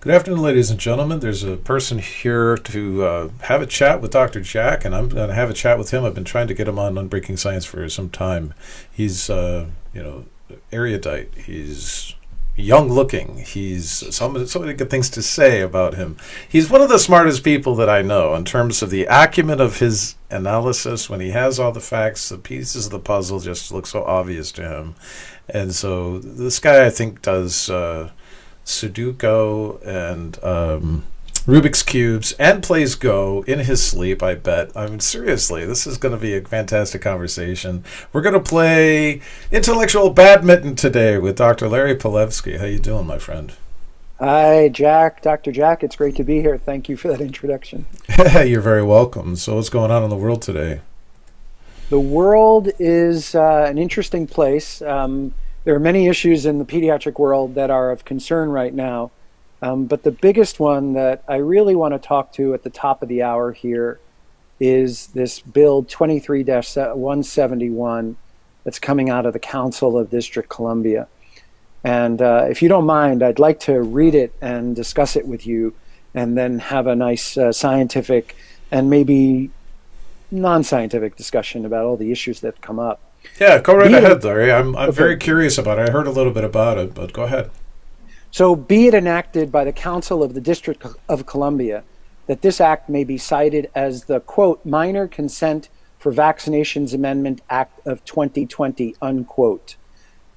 Good afternoon, ladies and gentlemen. There's a person here to have a chat with Dr. Jack, and I'm going to have a chat with him. I've been trying to get him on Unbreaking Science for some time. He's, erudite. He's young-looking. He's so many good things to say about him. He's one of the smartest people that I know in terms of the acumen of his analysis. When he has all the facts, the pieces of the puzzle just look so obvious to him. And so this guy, I think, does Sudoku and Rubik's Cubes and plays Go in his sleep, I bet. I mean, seriously, this is going to be a fantastic conversation. We're going to play intellectual badminton today with Dr. Larry Palevsky. How you doing, my friend? Hi, Jack. Dr. Jack, it's great to be here. Thank you for that introduction. You're very welcome. So what's going on in the world today? The world is an interesting place. There are many issues in the pediatric world that are of concern right now. But the biggest one that I really want to talk to at the top of the hour here is this Bill 23-171 that's coming out of the Council of District Columbia. And if you don't mind, I'd like to read it and discuss it with you and then have a nice scientific and maybe non-scientific discussion about all the issues that come up. Yeah, go right ahead, Larry. I'm very curious about it. I heard a little bit about it, but go ahead. So be it enacted by the Council of the District of Columbia that this act may be cited as the, quote, Minor Consent for Vaccinations Amendment Act of 2020, unquote.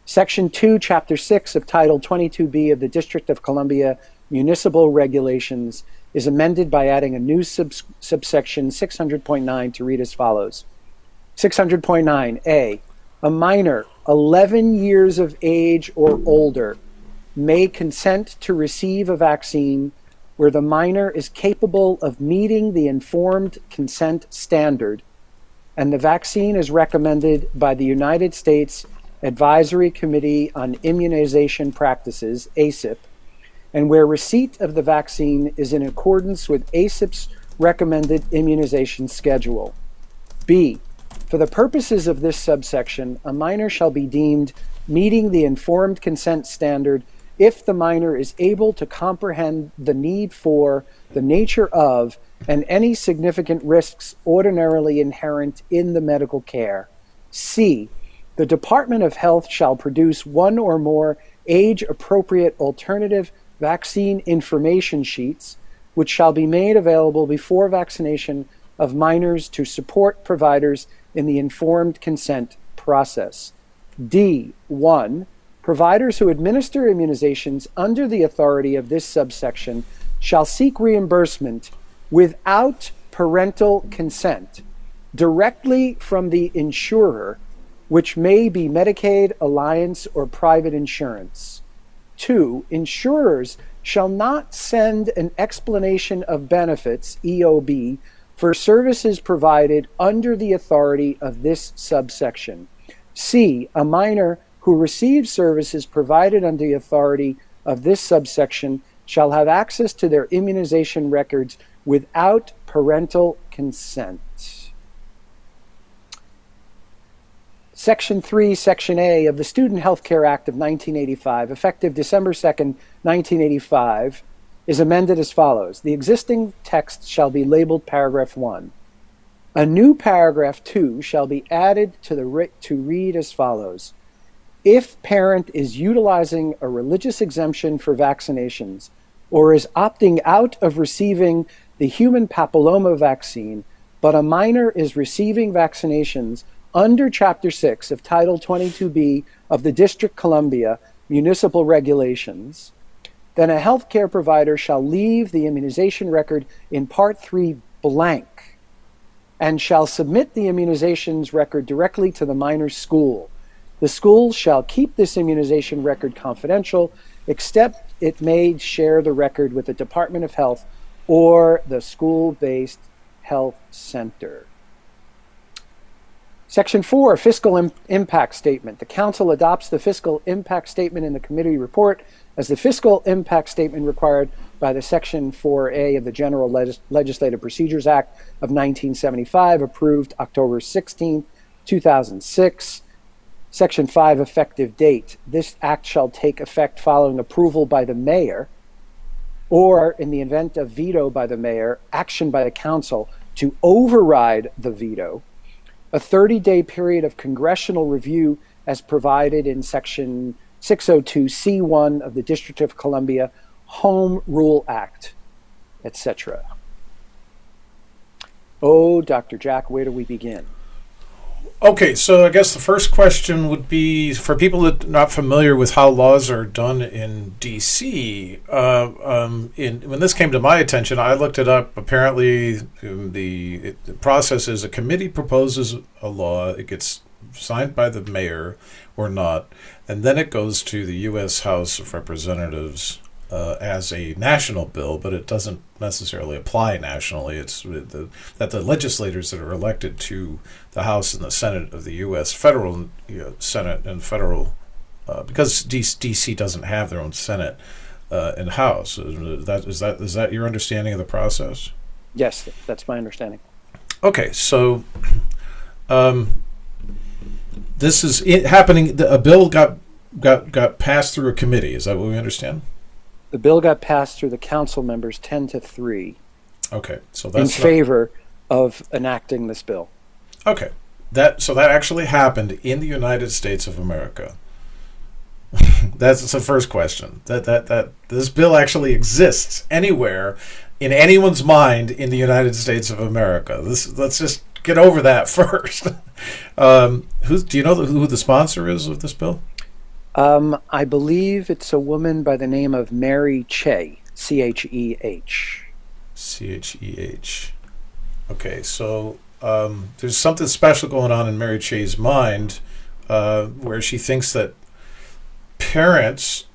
Section 2, Chapter 6 of Title 22B of the District of Columbia Municipal Regulations is amended by adding a new subsection 600.9 to read as follows. 600.9A, a minor 11 years of age or older may consent to receive a vaccine where the minor is capable of meeting the informed consent standard and the vaccine is recommended by the United States Advisory Committee on Immunization Practices, ACIP, and where receipt of the vaccine is in accordance with ACIP's recommended immunization schedule. B, for the purposes of this subsection, a minor shall be deemed meeting the informed consent standard if the minor is able to comprehend the need for, the nature of, and any significant risks ordinarily inherent in the medical care. C, the Department of Health shall produce one or more age-appropriate alternative vaccine information sheets, which shall be made available before vaccination of minors to support providers in the informed consent process. D, 1, providers who administer immunizations under the authority of this subsection shall seek reimbursement without parental consent directly from the insurer, which may be Medicaid, Alliance, or private insurance. 2, insurers shall not send an explanation of benefits, EOB, for services provided under the authority of this subsection. C, a minor who receives services provided under the authority of this subsection shall have access to their immunization records without parental consent. Section 3, Section A of the Student Health Care Act of 1985, effective December 2nd, 1985, is amended as follows. The existing text shall be labeled paragraph 1. A new paragraph 2 shall be added to read as follows. If parent is utilizing a religious exemption for vaccinations or is opting out of receiving the human papilloma vaccine, but a minor is receiving vaccinations under Chapter 6 of Title 22B of the District Columbia Municipal Regulations, then a healthcare provider shall leave the immunization record in Part 3 blank and shall submit the immunizations record directly to the minor's school. The school shall keep this immunization record confidential, except it may share the record with the Department of Health or the school-based health center. Section 4, Fiscal Impact Statement. The Council adopts the Fiscal Impact Statement in the committee report as the Fiscal Impact Statement required by the Section 4A of the General Legislative Procedures Act of 1975, approved October 16, 2006. Section 5, Effective Date. This act shall take effect following approval by the mayor or in the event of veto by the mayor, action by the council to override the veto, a 30-day period of congressional review as provided in Section 602C1 of the District of Columbia Home Rule Act, etc. Oh, Dr. Jack, where do we begin? Okay, so I guess the first question would be for people that are not familiar with how laws are done in D.C. When this came to my attention, I looked it up. Apparently, the process is a committee proposes a law, it gets signed by the mayor or not, and then it goes to the U.S. House of Representatives as a national bill, but it doesn't necessarily apply nationally. It's that the legislators that are elected to the House and the Senate of the U.S. federal Senate and federal, because D.C. doesn't have their own Senate and House. Is that your understanding of the process? Yes, that's my understanding. Okay, so this is it happening. A bill got passed through a committee. Is that what we understand? The bill got passed through the council members 10-3. Okay, so that's in favor of enacting this bill. Okay, that actually happened in the United States of America. That's the first question. That this bill actually exists anywhere in anyone's mind in the United States of America. Let's just get over that first. Do you know who the sponsor is of this bill? I believe it's a woman by the name of Mary Cheh, Cheh. Cheh. Okay, so there's something special going on in Mary Cheh's mind where she thinks that parents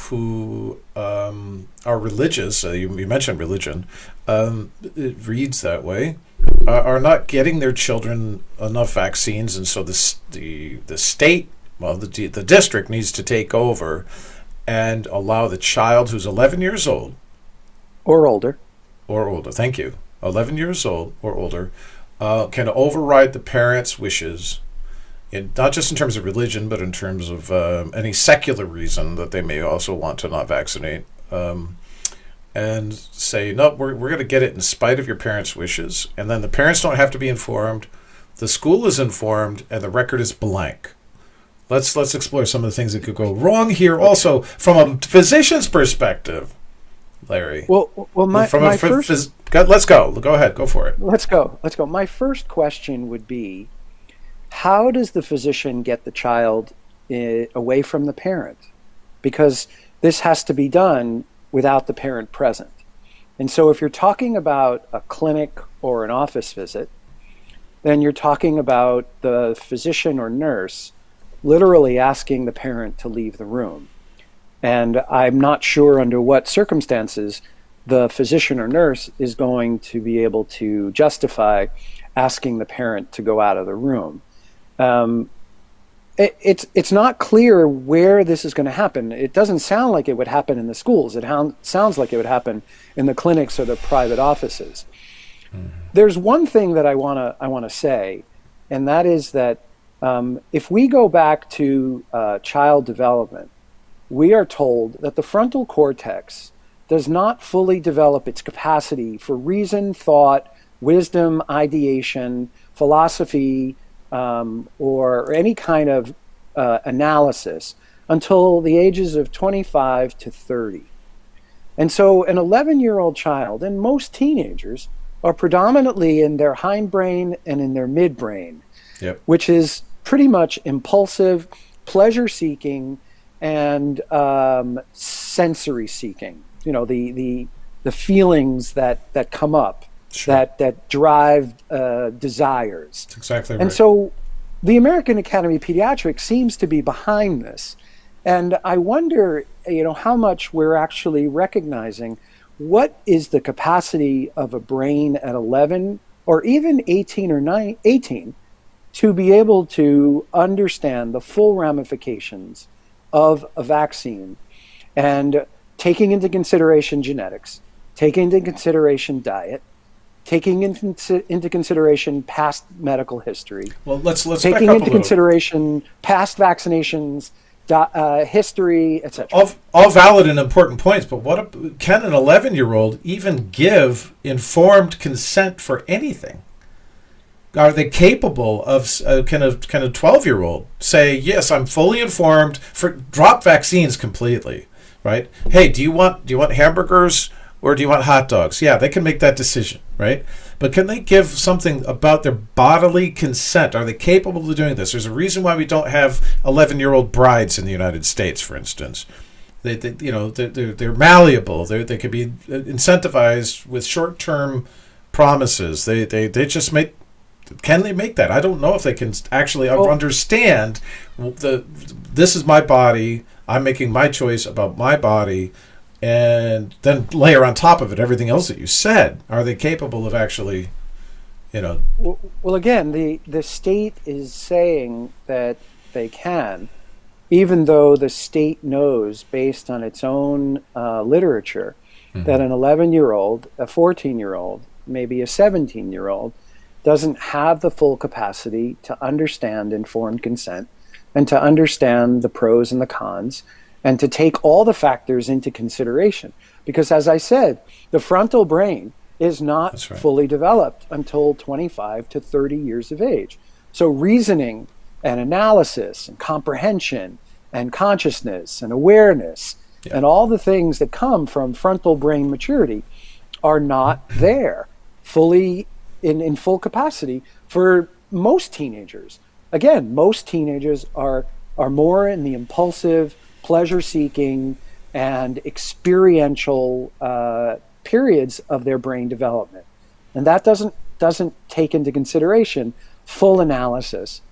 who are religious, you mentioned religion, it reads that way, are not getting their children enough vaccines, and so the state, well, the district needs to take over and allow the child who's 11 years old. Or older. Thank you. 11 years old or older can override the parents' wishes, not just in terms of religion, but in terms of any secular reason that they may also want to not vaccinate, and say, no, we're going to get it in spite of your parents' wishes. And then the parents don't have to be informed. The school is informed, and the record is blank. Let's explore some of the things that could go wrong here. Also, from a physician's perspective, Larry. Well, let's go. Go ahead. Go for it. Let's go. My first question would be, how does the physician get the child away from the parent? Because this has to be done without the parent present. And so if you're talking about a clinic or an office visit, then you're talking about the physician or nurse literally asking the parent to leave the room. And I'm not sure under what circumstances the physician or nurse is going to be able to justify asking the parent to go out of the room. It's not clear where this is going to happen. It doesn't sound like it would happen in the schools. It sounds like it would happen in the clinics or the private offices. Mm-hmm. There's one thing that I want to say, and that is that if we go back to child development, we are told that the frontal cortex does not fully develop its capacity for reason, thought, wisdom, ideation, philosophy, or any kind of analysis until the ages of 25 to 30. And so an 11-year-old child, and most teenagers, are predominantly in their hindbrain and in their midbrain, yep, which is pretty much impulsive, pleasure-seeking, and sensory seeking. You know, the feelings that come up, sure, that drive desires. That's exactly right. And so the American Academy of Pediatrics seems to be behind this. And I wonder, how much we're actually recognizing what is the capacity of a brain at 11 or even 18 or 18 to be able to understand the full ramifications of a vaccine, and taking into consideration genetics, taking into consideration diet, taking into consideration past medical history. Well, let's taking back up into a consideration past vaccinations, history, etc. All valid and important points, but can an 11-year-old even give informed consent for anything? Are they capable of can a 12-year-old say, yes, I'm fully informed, drop vaccines completely, right? Hey, do you want hamburgers or do you want hot dogs? Yeah, they can make that decision, right? But can they give something about their bodily consent? Are they capable of doing this? There's a reason why we don't have 11-year-old brides in the United States, for instance. They're malleable. They can be incentivized with short-term promises. They just make. Can they make that? I don't know if they can actually understand this is my body. I'm making my choice about my body, and then layer on top of it everything else that you said. Are they capable of actually, Well, again, the state is saying that they can, even though the state knows, based on its own literature, that an 11-year-old, a 14-year-old, maybe a 17-year-old, doesn't have the full capacity to understand informed consent and to understand the pros and the cons and to take all the factors into consideration. Because as I said, the frontal brain is not fully developed until 25 to 30 years of age. So reasoning and analysis and comprehension and consciousness and awareness and all the things that come from frontal brain maturity are not there fully in full capacity for most teenagers. Again, most teenagers are more in the impulsive, pleasure-seeking, and experiential periods of their brain development, and that doesn't take into consideration full analysis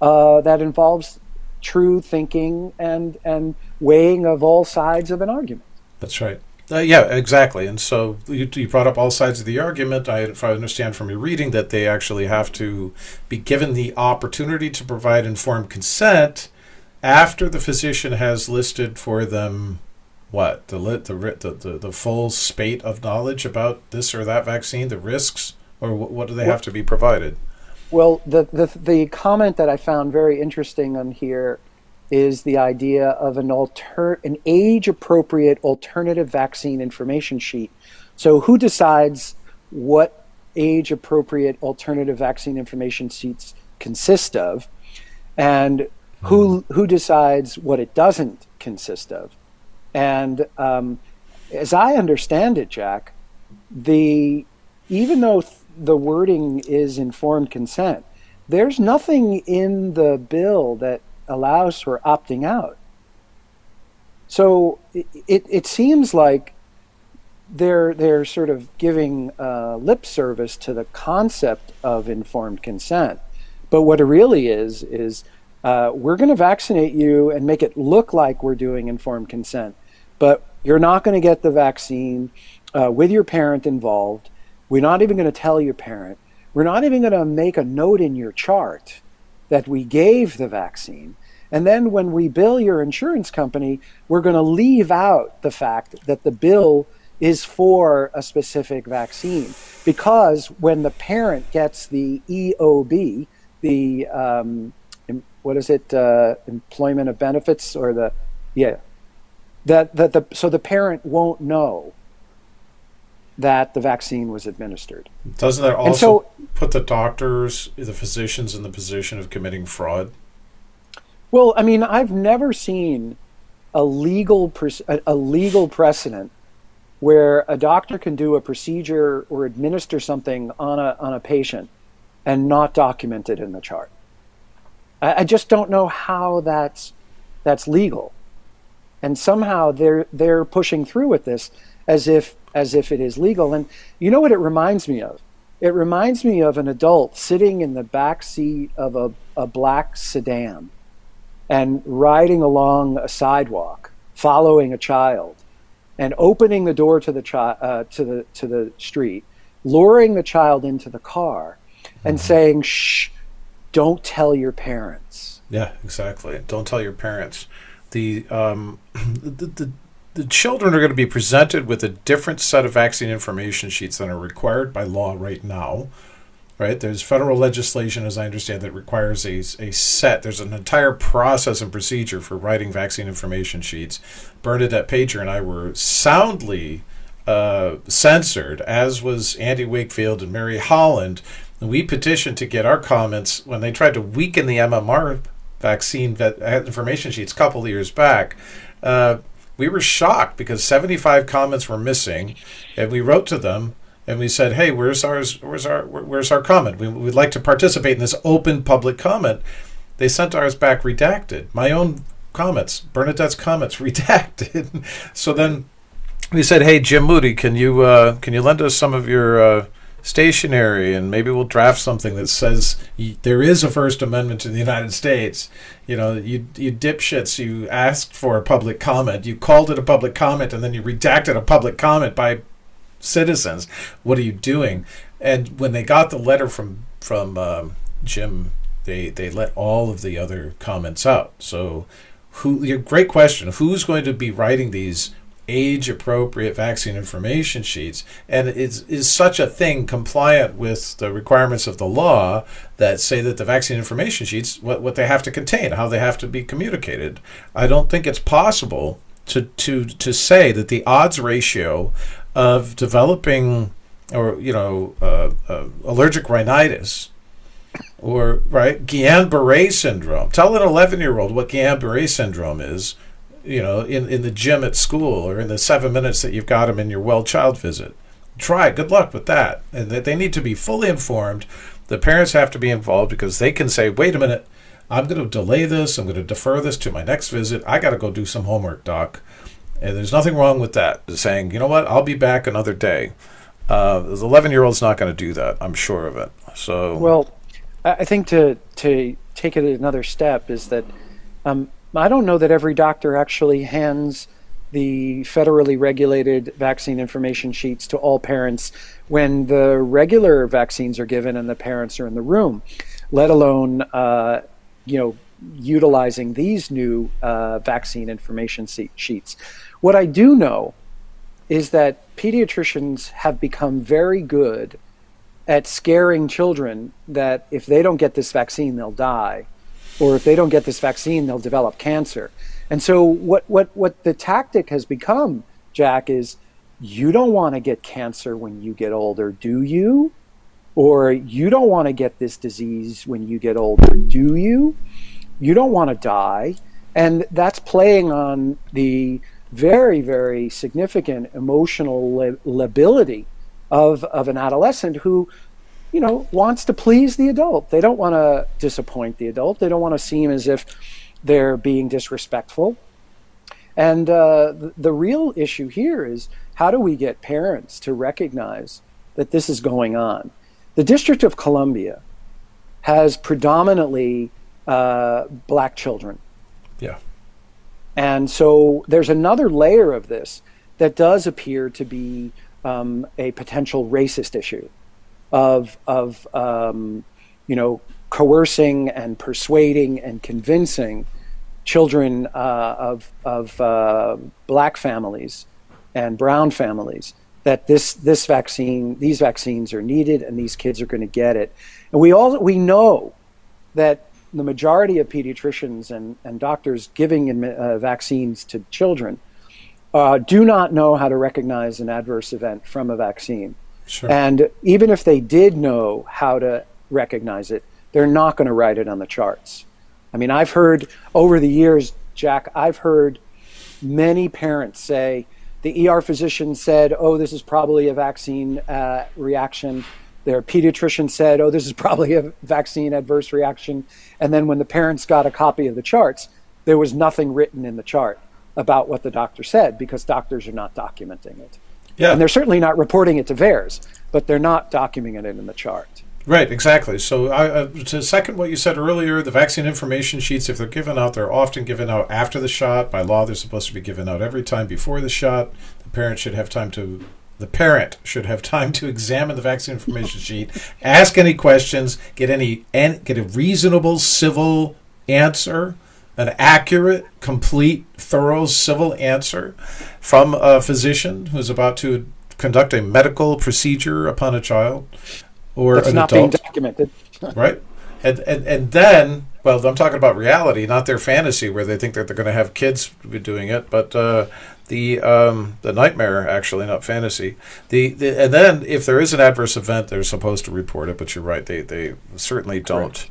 that involves true thinking and weighing of all sides of an argument. That's right. Yeah, exactly. And so you brought up all sides of the argument. If I understand from your reading that they actually have to be given the opportunity to provide informed consent after the physician has listed for them the full spate of knowledge about this or that vaccine, the risks, or what do they have to be provided? Well, the comment that I found very interesting on here is the idea of an age-appropriate alternative vaccine information sheet. So who decides what age-appropriate alternative vaccine information sheets consist of, and who decides what it doesn't consist of? And as I understand it, Jack, even though the wording is informed consent, there's nothing in the bill that allows for opting out. So it seems like they're sort of giving lip service to the concept of informed consent, but what it really is we're going to vaccinate you and make it look like we're doing informed consent, but you're not going to get the vaccine with your parent involved. We're not even going to tell your parent. We're not even going to make a note in your chart that we gave the vaccine. And then when we bill your insurance company, we're going to leave out the fact that the bill is for a specific vaccine. Because when the parent gets the EOB, the, employment of benefits, or so the parent won't know that the vaccine was administered. Doesn't that also put the doctors, the physicians, in the position of committing fraud? Well, I mean, I've never seen a legal precedent where a doctor can do a procedure or administer something on a patient and not document it in the chart. I just don't know how that's legal, and somehow they're pushing through with this as if it is legal. And you know what it reminds me of? It reminds me of an adult sitting in the back seat of a black sedan and riding along a sidewalk, following a child, and opening the door to the street, luring the child into the car, and saying, "Shh, don't tell your parents." Yeah, exactly. Don't tell your parents. The children are going to be presented with a different set of vaccine information sheets than are required by law right now. right? There's federal legislation, as I understand, that requires a set. There's an entire process and procedure for writing vaccine information sheets. Bernadette Pager and I were soundly censored, as was Andy Wakefield and Mary Holland. And we petitioned to get our comments when they tried to weaken the MMR vaccine information sheets a couple of years back. We were shocked because 75 comments were missing, and we wrote to them and we said, "Hey, where's our comment? We'd like to participate in this open public comment." They sent ours back redacted. My own comments, Bernadette's comments, redacted. So then we said, "Hey, Jim Moody, can you lend us some of your stationery, and maybe we'll draft something that says there is a First Amendment in the United States. You dipshits, you asked for a public comment. You called it a public comment, and then you redacted a public comment by citizens. What are you doing?" And when they got the letter from Jim, they let all of the other comments out. So, great question. Who's going to be writing these age-appropriate vaccine information sheets? And is such a thing compliant with the requirements of the law that say that the vaccine information sheets, what they have to contain, how they have to be communicated? I don't think it's possible to say that the odds ratio of developing allergic rhinitis or Guillain-Barré syndrome. Tell an 11-year-old what Guillain-Barré syndrome is, in the gym at school or in the 7 minutes that you've got them in your well child visit. Try. Good luck with that. And they need to be fully informed. The parents have to be involved because they can say, "Wait a minute, I'm going to delay this. I'm going to defer this to my next visit. I got to go do some homework, doc." And there's nothing wrong with that. Saying, "You know what, I'll be back another day." The 11-year-old's not going to do that. I'm sure of it. So, well, I think to take it another step is that I don't know that every doctor actually hands the federally regulated vaccine information sheets to all parents when the regular vaccines are given and the parents are in the room, let alone utilizing these new vaccine information sheets. What I do know is that pediatricians have become very good at scaring children that if they don't get this vaccine, they'll die, or if they don't get this vaccine, they'll develop cancer. And so what the tactic has become, Jack, is you don't want to get cancer when you get older, do you? Or you don't want to get this disease when you get older, do you? You don't want to die. And that's playing on the very, very significant emotional lability of an adolescent who, wants to please the adult. They don't want to disappoint the adult. They don't want to seem as if they're being disrespectful. And the real issue here is, how do we get parents to recognize that this is going on? The District of Columbia has predominantly black children. Yeah. And so there's another layer of this that does appear to be a potential racist issue of coercing and persuading and convincing children of black families and brown families that these vaccines are needed and these kids are going to get it. And we know that the majority of pediatricians and doctors giving vaccines to children do not know how to recognize an adverse event from a vaccine. Sure. And even if they did know how to recognize it, they're not going to write it on the charts. I mean, I've heard over the years, Jack, I've heard many parents say, the ER physician said, "Oh, this is probably a vaccine reaction." Their pediatrician said, "Oh, this is probably a vaccine adverse reaction." And then when the parents got a copy of the charts, there was nothing written in the chart about what the doctor said, because doctors are not documenting it. Yeah. And they're certainly not reporting it to VAERS, but they're not documenting it in the chart. Right, exactly. So to second what you said earlier, the vaccine information sheets, if they're given out, they're often given out after the shot. By law, they're supposed to be given out every time before the shot. The parent should have time to examine the vaccine information sheet, ask any questions, get a reasonable civil answer, an accurate, complete, thorough civil answer from a physician who's about to conduct a medical procedure upon a child, or That's an not adult, being documented. right? And then, well, I'm talking about reality, not their fantasy, where they think that they're going to have kids doing it, but the nightmare, actually, not fantasy. The and then if there is an adverse event, they're supposed to report it. But you're right, they certainly don't. Correct.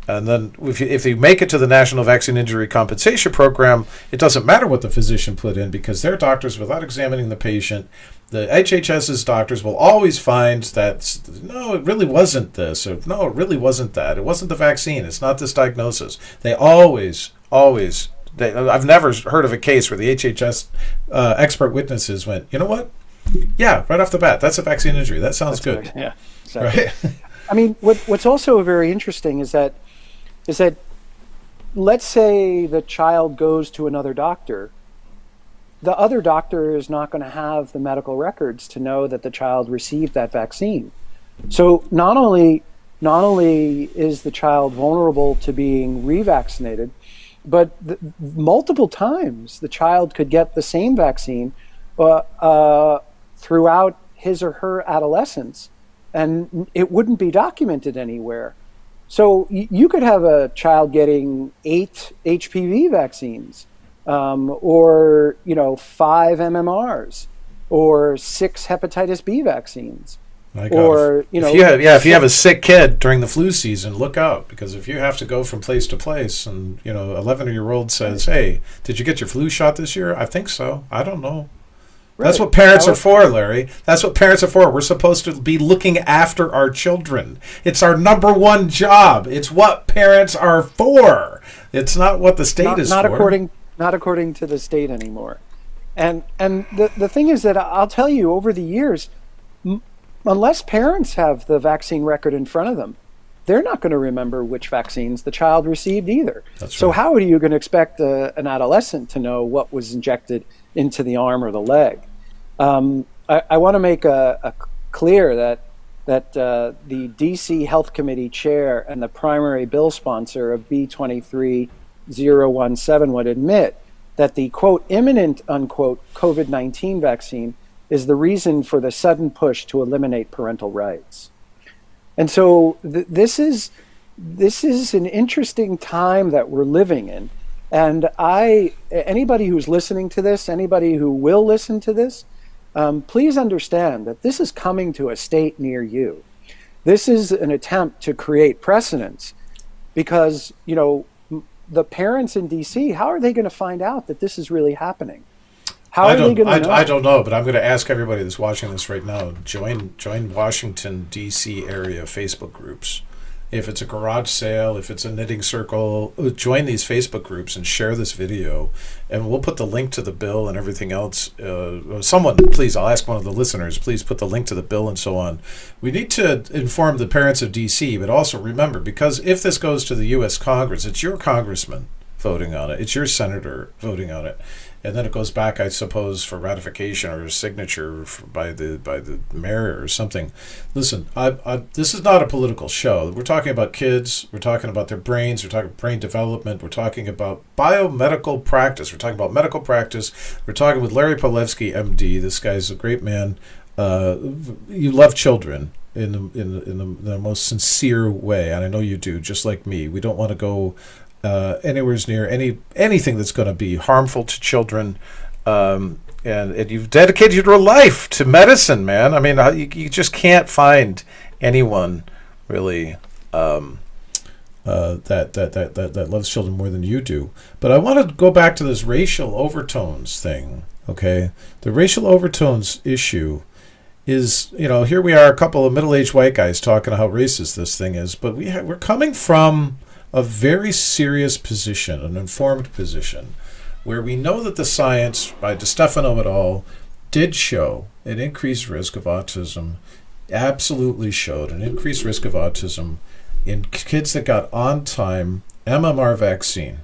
And then if you make it to the National Vaccine Injury Compensation Program, it doesn't matter what the physician put in, because their doctors, without examining the patient, the HHS's doctors will always find that, no, it really wasn't this, or no, it really wasn't that. It wasn't the vaccine. It's not this diagnosis. They always, I've never heard of a case where the HHS expert witnesses went, you know what? Yeah, right off the bat, that's a vaccine injury. That sounds good. Yeah, exactly. Right? I mean, what's also very interesting is that let's say the child goes to another doctor. The other doctor is not going to have the medical records to know that the child received that vaccine. So not only is the child vulnerable to being revaccinated, but multiple times the child could get the same vaccine throughout his or her adolescence, and it wouldn't be documented anywhere. So you could have a child getting 8 HPV vaccines, or 5 MMRs, or 6 hepatitis B vaccines. My God. Or if you have a sick kid during the flu season, look out, because if you have to go from place to place, and 11-year-old says, "Hey, did you get your flu shot this year?" I think so. I don't know. That's what parents are for, Larry. That's what parents are for. We're supposed to be looking after our children. It's our number one job. It's what parents are for. It's not what the state is for. Not according to the state anymore. And the thing is that I'll tell you, over the years, unless parents have the vaccine record in front of them, they're not going to remember which vaccines the child received either. So how are you going to expect an adolescent to know what was injected into the arm or the leg? I want to make a clear that the DC Health Committee chair and the primary bill sponsor of B23017 would admit that the, quote, imminent, unquote, COVID-19 vaccine is the reason for the sudden push to eliminate parental rights. And so this is an interesting time that we're living in. And anybody who's listening to this, anybody who will listen to this, please understand that this is coming to a state near you. This is an attempt to create precedents, because, the parents in DC, how are they going to find out that this is really happening? How are they going to know? I don't know, but I'm going to ask everybody that's watching this right now, join Washington, D.C. area Facebook groups. If it's a garage sale, if it's a knitting circle, join these Facebook groups and share this video. And we'll put the link to the bill and everything else. Someone, please, I'll ask one of the listeners, please put the link to the bill and so on. We need to inform the parents of D.C., but also remember, because if this goes to the U.S. Congress, it's your congressman voting on it. It's your senator voting on it. And then it goes back, I suppose, for ratification or a signature by the mayor or something. Listen, this is not a political show. We're talking about kids. We're talking about their brains. We're talking about brain development. We're talking about biomedical practice. We're talking about medical practice. We're talking with Larry Palevsky, MD. This guy's a great man. You love children in the most sincere way, and I know you do, just like me. We don't want to go anywhere near anything that's going to be harmful to children, and you've dedicated your life to medicine, man. I mean, you just can't find anyone really that loves children more than you do. But I want to go back to this racial overtones thing. Okay, the racial overtones issue is, here we are, a couple of middle-aged white guys talking about how racist this thing is, but we're coming from a very serious position, an informed position, where we know that the science by DeStefano et al. Did show an increased risk of autism, absolutely showed an increased risk of autism in kids that got on-time MMR vaccine.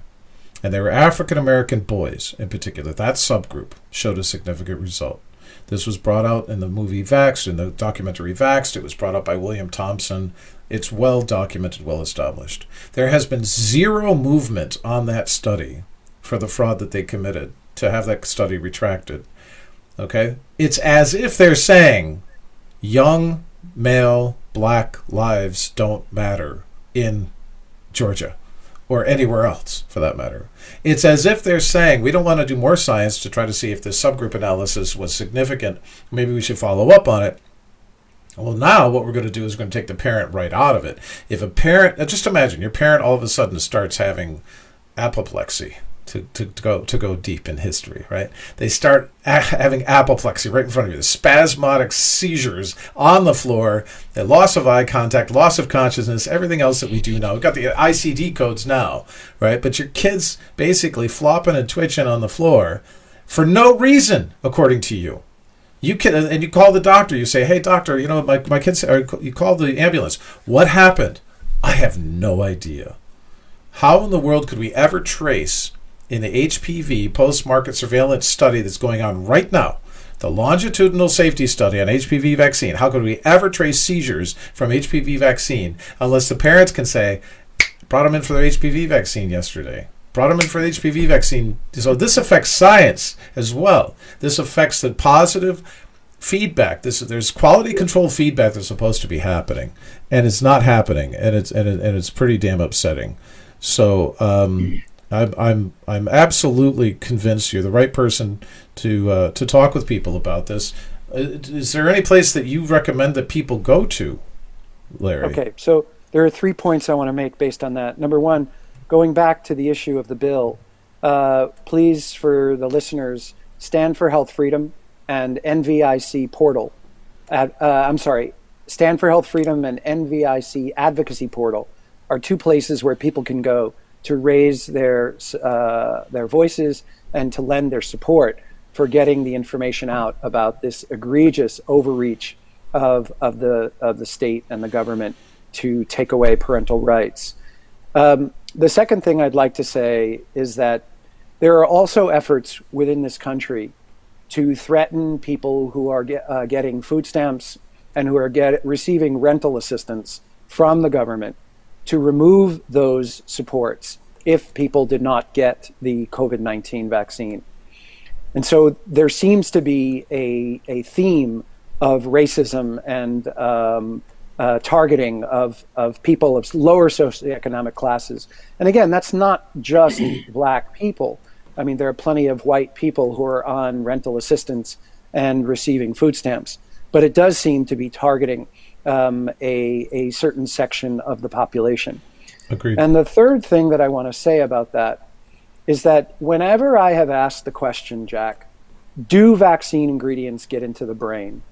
And they were African-American boys in particular. That subgroup showed a significant result. This was brought out in the movie Vaxxed, in the documentary Vaxxed. It was brought out by William Thompson. It's well documented, well established. There has been zero movement on that study for the fraud that they committed to have that study retracted. Okay? It's as if they're saying young male black lives don't matter in Georgia or anywhere else for that matter. It's as if they're saying, we don't want to do more science to try to see if this subgroup analysis was significant. Maybe we should follow up on it. Well, now what we're going to do is we're going to take the parent right out of it. If a parent, just imagine your parent all of a sudden starts having apoplexy, to go deep in history, right? They start having apoplexy right in front of you, the spasmodic seizures on the floor, the loss of eye contact, loss of consciousness, everything else that we do now. We've got the ICD codes now, right? But your kid's basically flopping and twitching on the floor for no reason, according to you. You can, and you call the doctor. You say, "Hey, doctor, my kids." Or you call the ambulance. What happened? I have no idea. How in the world could we ever trace in the HPV post-market surveillance study that's going on right now, the longitudinal safety study on HPV vaccine? How could we ever trace seizures from HPV vaccine unless the parents can say, "Brought them in for their HPV vaccine yesterday"? Brought them in for the HPV vaccine. So this affects science as well. This affects the positive feedback. There's quality control feedback that's supposed to be happening, and it's not happening, and it's pretty damn upsetting. So I'm absolutely convinced you're the right person to talk with people about this. Is there any place that you recommend that people go to, Larry? Okay, so there are 3 points I want to make based on that. Number one, going back to the issue of the bill, please, for the listeners, Stand for Health Freedom and NVIC portal. Stand for Health Freedom and NVIC advocacy portal are two places where people can go to raise their voices and to lend their support for getting the information out about this egregious overreach of the state and the government to take away parental rights. The second thing I'd like to say is that there are also efforts within this country to threaten people who are getting food stamps and who are receiving rental assistance from the government to remove those supports if people did not get the COVID-19 vaccine. And so there seems to be a theme of racism and targeting of people of lower socioeconomic classes. And again, that's not just black people. I mean, there are plenty of white people who are on rental assistance and receiving food stamps. But it does seem to be targeting a certain section of the population. Agreed. And the third thing that I want to say about that is that whenever I have asked the question, Jack, do vaccine ingredients get into the brain?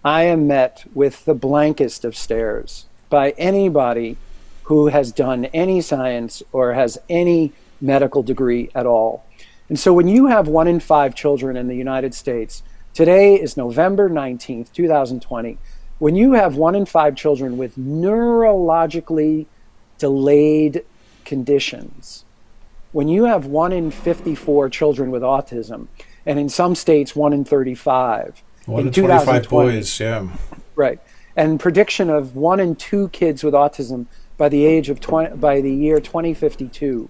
I am met with the blankest of stares by anybody who has done any science or has any medical degree at all. And so when you have 1 in 5 children in the United States, today is November 19th, 2020, when you have 1 in 5 children with neurologically delayed conditions, when you have 1 in 54 children with autism, and in some states 1 in 35, 1 in 25 boys, yeah. Right. And prediction of 1 in 2 kids with autism by the year 2052.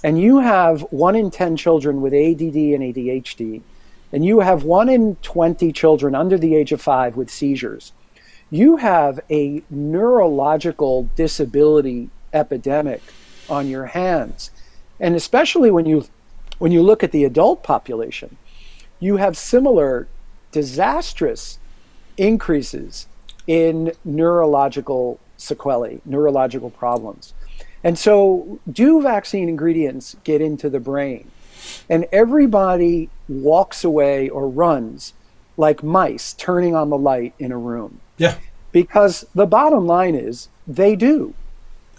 And you have 1 in 10 children with ADD and ADHD, and you have 1 in 20 children under the age of 5 with seizures. You have a neurological disability epidemic on your hands. And especially when you look at the adult population, you have similar disastrous increases in neurological sequelae, neurological problems. And so do vaccine ingredients get into the brain? And everybody walks away or runs like mice turning on the light in a room. Yeah. Because the bottom line is they do.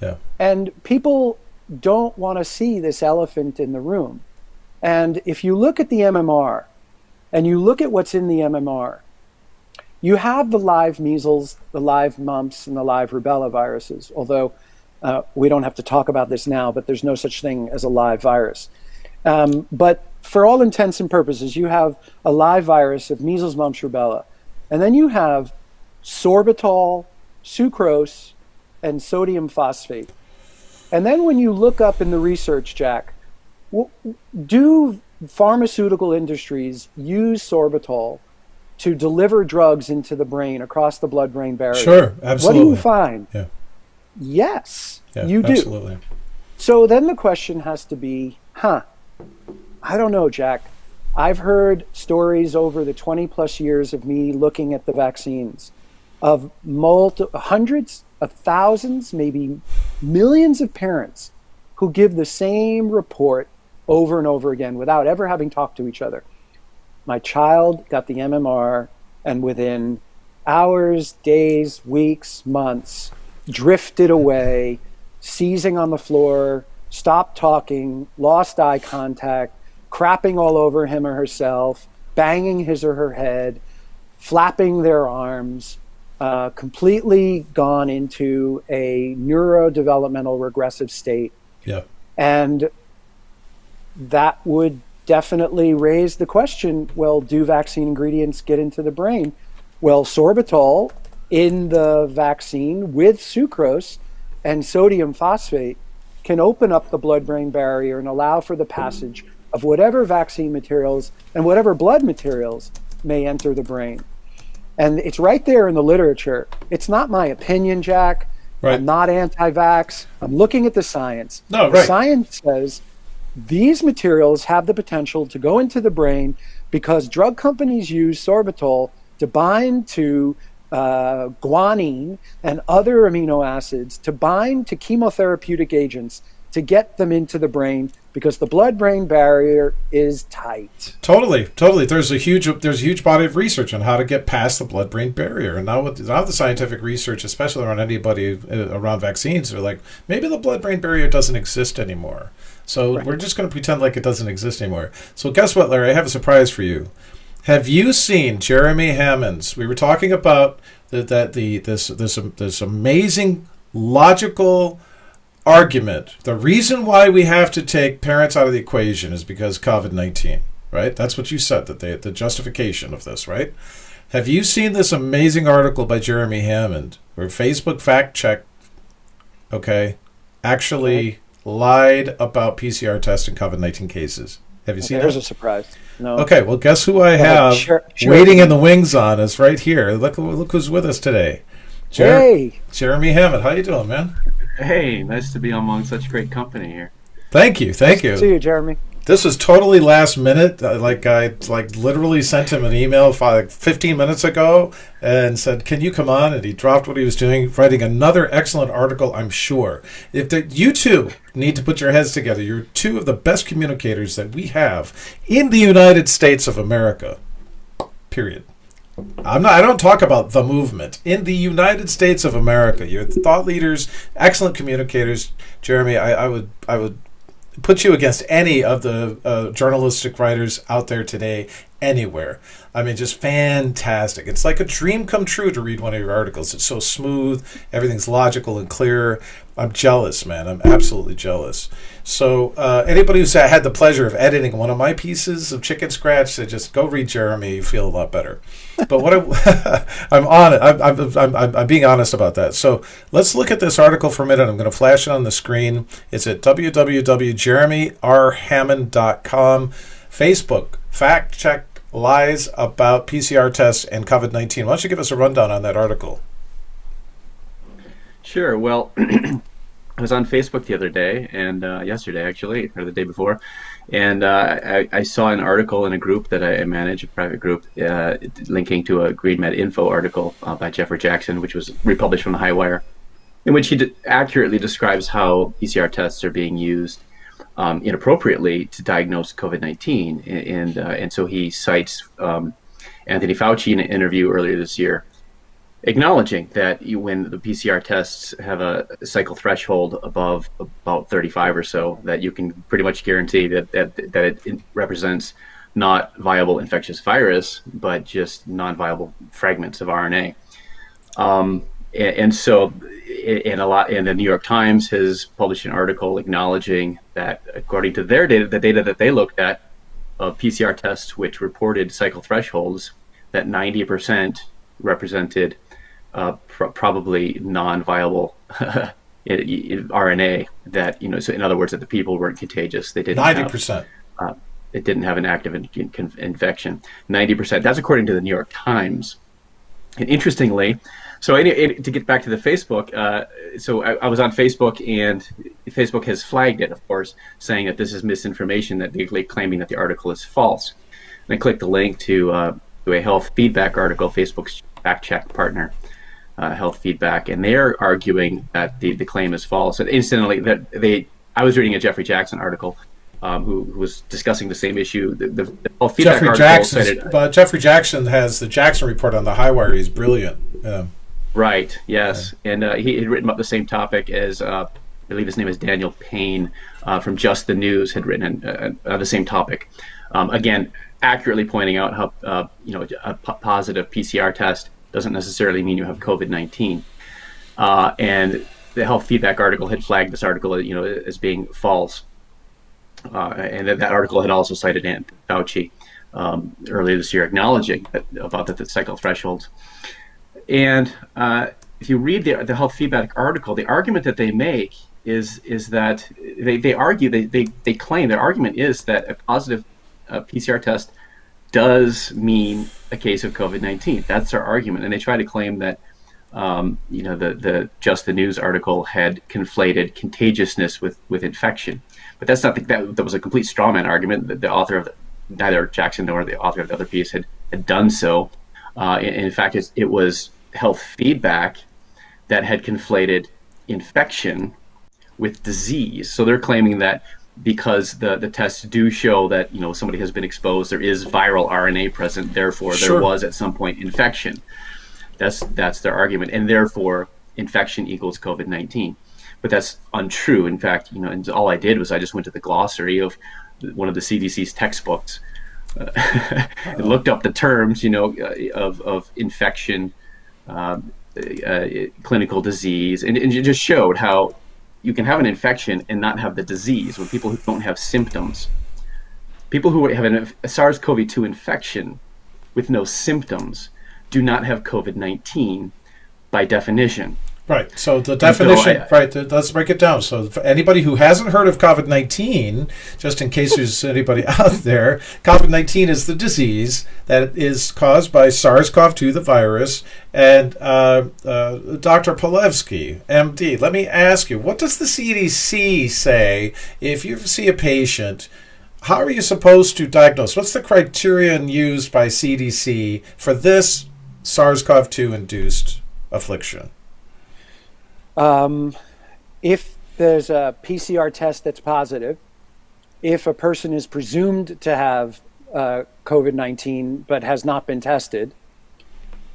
Yeah. And people don't want to see this elephant in the room. And if you look at the MMR and you look at what's in the MMR, you have the live measles, the live mumps, and the live rubella viruses, although we don't have to talk about this now, but there's no such thing as a live virus. But for all intents and purposes, you have a live virus of measles, mumps, rubella. And then you have sorbitol, sucrose, and sodium phosphate. And then when you look up in the research, Jack, do pharmaceutical industries use sorbitol to deliver drugs into the brain across the blood-brain barrier. Sure, absolutely. What do you find? Yeah. Yes, Yeah, you do. absolutely. So then the question has to be, I don't know, Jack. I've heard stories over the 20 plus years of me looking at the vaccines of hundreds of thousands, maybe millions of parents who give the same report over and over again without ever having talked to each other. My child got the MMR, and within hours, days, weeks, months, drifted away, seizing on the floor, stopped talking, lost eye contact, crapping all over him or herself, banging his or her head, flapping their arms, completely gone into a neurodevelopmental regressive state. Yeah. And that would definitely raise the question, well, do vaccine ingredients get into the brain? Well, sorbitol in the vaccine with sucrose and sodium phosphate can open up the blood-brain barrier and allow for the passage of whatever vaccine materials and whatever blood materials may enter the brain. And it's right there in the literature. It's not my opinion, Jack. Right. I'm not anti-vax. I'm looking at the science. No, the right. science says these materials have the potential to go into the brain because drug companies use sorbitol to bind to guanine and other amino acids to bind to chemotherapeutic agents to get them into the brain because the blood-brain barrier is tight. Totally. There's a huge body of research on how to get past the blood-brain barrier, and now the scientific research, especially around anybody around vaccines, are like maybe the blood-brain barrier doesn't exist anymore. So We're just going to pretend like it doesn't exist anymore. So guess what, Larry? I have a surprise for you. Have you seen Jeremy Hammond's? We were talking about this amazing logical argument. The reason why we have to take parents out of the equation is because COVID-19, right? That's what you said, that the justification of this, right? Have you seen this amazing article by Jeremy Hammond where Facebook Factcheck, actually lied about PCR tests in COVID-19 cases? Have you seen that? There's a surprise. No. Okay, well, guess who I have waiting in the wings on us right here. Look who's with us today. Hey. Jeremy Hammond. How you doing, man? Hey, nice to be among such great company here. Thank you. See you, Jeremy. This was totally last minute. I literally sent him an email 15 minutes ago and said, "Can you come on?" And he dropped what he was doing, writing another excellent article. I'm sure. You two need to put your heads together. You're two of the best communicators that we have in the United States of America. Period. I don't talk about the movement. In the United States of America, you're thought leaders, excellent communicators. Jeremy, I would put you against any of the journalistic writers out there today, anywhere. I mean, just fantastic. It's like a dream come true to read one of your articles. It's so smooth. Everything's logical and clear. I'm jealous, man. I'm absolutely jealous. So anybody who's had the pleasure of editing one of my pieces of chicken scratch, just go read Jeremy. You feel a lot better. But I'm being honest about that. So let's look at this article for a minute. I'm going to flash it on the screen. It's at www.jeremyrhammond.com. Facebook, Factcheck lies about PCR tests and COVID-19. Why don't you give us a rundown on that article? Sure. Well, I was on Facebook the other day, and yesterday actually, or the day before, and I saw an article in a group that I manage, a private group, linking to a GreenMed Info article by Jeffrey Jackson, which was republished from the Highwire, in which he accurately describes how PCR tests are being used inappropriately to diagnose COVID-19, and so he cites Anthony Fauci in an interview earlier this year, acknowledging that when the PCR tests have a cycle threshold above about 35 or so, that you can pretty much guarantee that it represents not viable infectious virus, but just non-viable fragments of RNA. And so, and the New York Times has published an article acknowledging that according to their data, the data that they looked at of PCR tests which reported cycle thresholds, that 90% represented probably non-viable RNA. That, so in other words, that the people weren't contagious. They didn't 90%. it didn't have an active infection. 90%. That's according to the New York Times. And interestingly, so to get back to the Facebook, so I was on Facebook, and Facebook has flagged it, of course, saying that this is misinformation, that they're claiming that the article is false. And I clicked the link to a health feedback article, Facebook's Factcheck partner, Health Feedback, and they're arguing that the claim is false. And incidentally, I was reading a Jeffrey Jackson article who was discussing the same issue. The health feedback Jeffrey Jackson has the Jackson Report on the Highwire. He's brilliant. Yeah. Right. Yes, and he had written about the same topic as I believe his name is Daniel Payne from Just the News had written the same topic. Again, accurately pointing out how a positive PCR test doesn't necessarily mean you have COVID-19, and the health feedback article had flagged this article, as being false, and that article had also cited Anthony Fauci earlier this year, acknowledging about the cycle thresholds. And if you read the health feedback article, the argument that they make is that they claim, their argument is that a positive PCR test does mean a case of COVID-19. That's their argument, and they try to claim that the Just the News article had conflated contagiousness with infection, but that's not that was a complete straw man argument. That the author of neither Jackson nor the author of the other piece had done so. In fact, it was health feedback that had conflated infection with disease. So they're claiming that because the tests do show that somebody has been exposed, there is viral RNA present, therefore there was at some point infection. That's their argument, and therefore infection equals COVID-19. But that's untrue. In fact, and all I did was I just went to the glossary of one of the CDC's textbooks, and looked up the terms, of infection, clinical disease, and it just showed how you can have an infection and not have the disease. When people who don't have symptoms, people who have a SARS-CoV-2 infection with no symptoms do not have COVID-19 by definition. Right. So the definition, let's break it down. So for anybody who hasn't heard of COVID-19, just in case there's anybody out there, COVID-19 is the disease that is caused by SARS-CoV-2, the virus. And Dr. Palevsky, MD, let me ask you, what does the CDC say if you see a patient? How are you supposed to diagnose? What's the criterion used by CDC for this SARS-CoV-2 induced affliction? If there's a PCR test that's positive, if a person is presumed to have COVID-19 but has not been tested,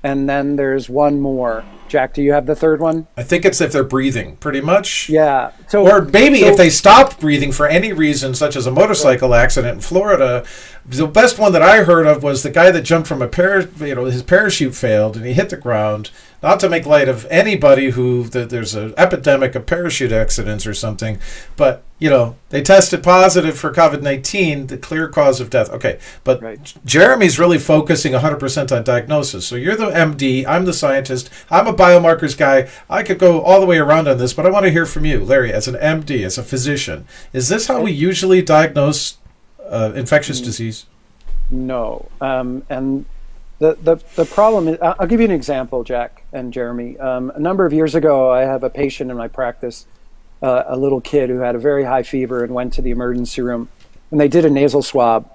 and then there's one more. Jack, do you have the third one? I think it's if they're breathing, pretty much. Yeah. Or maybe if they stopped breathing for any reason, such as a motorcycle accident in Florida. The best one that I heard of was the guy that jumped from his parachute failed and he hit the ground. Not to make light of anybody there's an epidemic of parachute accidents or something, but they tested positive for COVID-19, the clear cause of death. Okay, but right. Jeremy's really focusing 100% on diagnosis. So you're the MD, I'm the scientist, I'm a biomarkers guy. I could go all the way around on this, but I want to hear from you, Larry, as an MD, as a physician. Is this how we usually diagnose infectious disease? No, and the problem is, I'll give you an example, Jack and Jeremy. A number of years ago, I have a patient in my practice, a little kid who had a very high fever and went to the emergency room, and they did a nasal swab,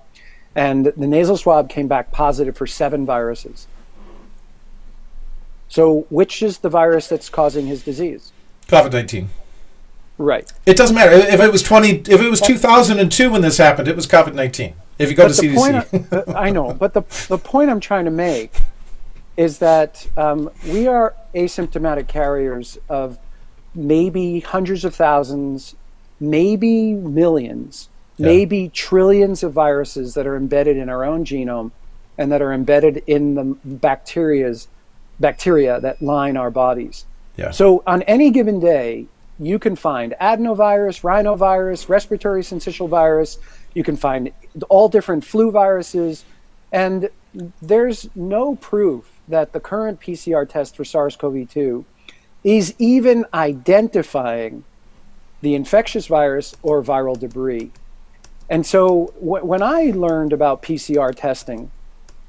and the nasal swab came back positive for 7 viruses. So which is the virus that's causing his disease? COVID-19. Right. It doesn't matter. If it was 2002 when this happened, it was COVID-19. If you go to CDC. I know, but the point I'm trying to make is that we are asymptomatic carriers of maybe hundreds of thousands, maybe millions, maybe trillions of viruses that are embedded in our own genome and that are embedded in the bacteria that line our bodies. Yeah. So on any given day, you can find adenovirus, rhinovirus, respiratory syncytial virus. You can find all different flu viruses. And there's no proof that the current PCR test for SARS-CoV-2 is even identifying the infectious virus or viral debris. And so when I learned about PCR testing,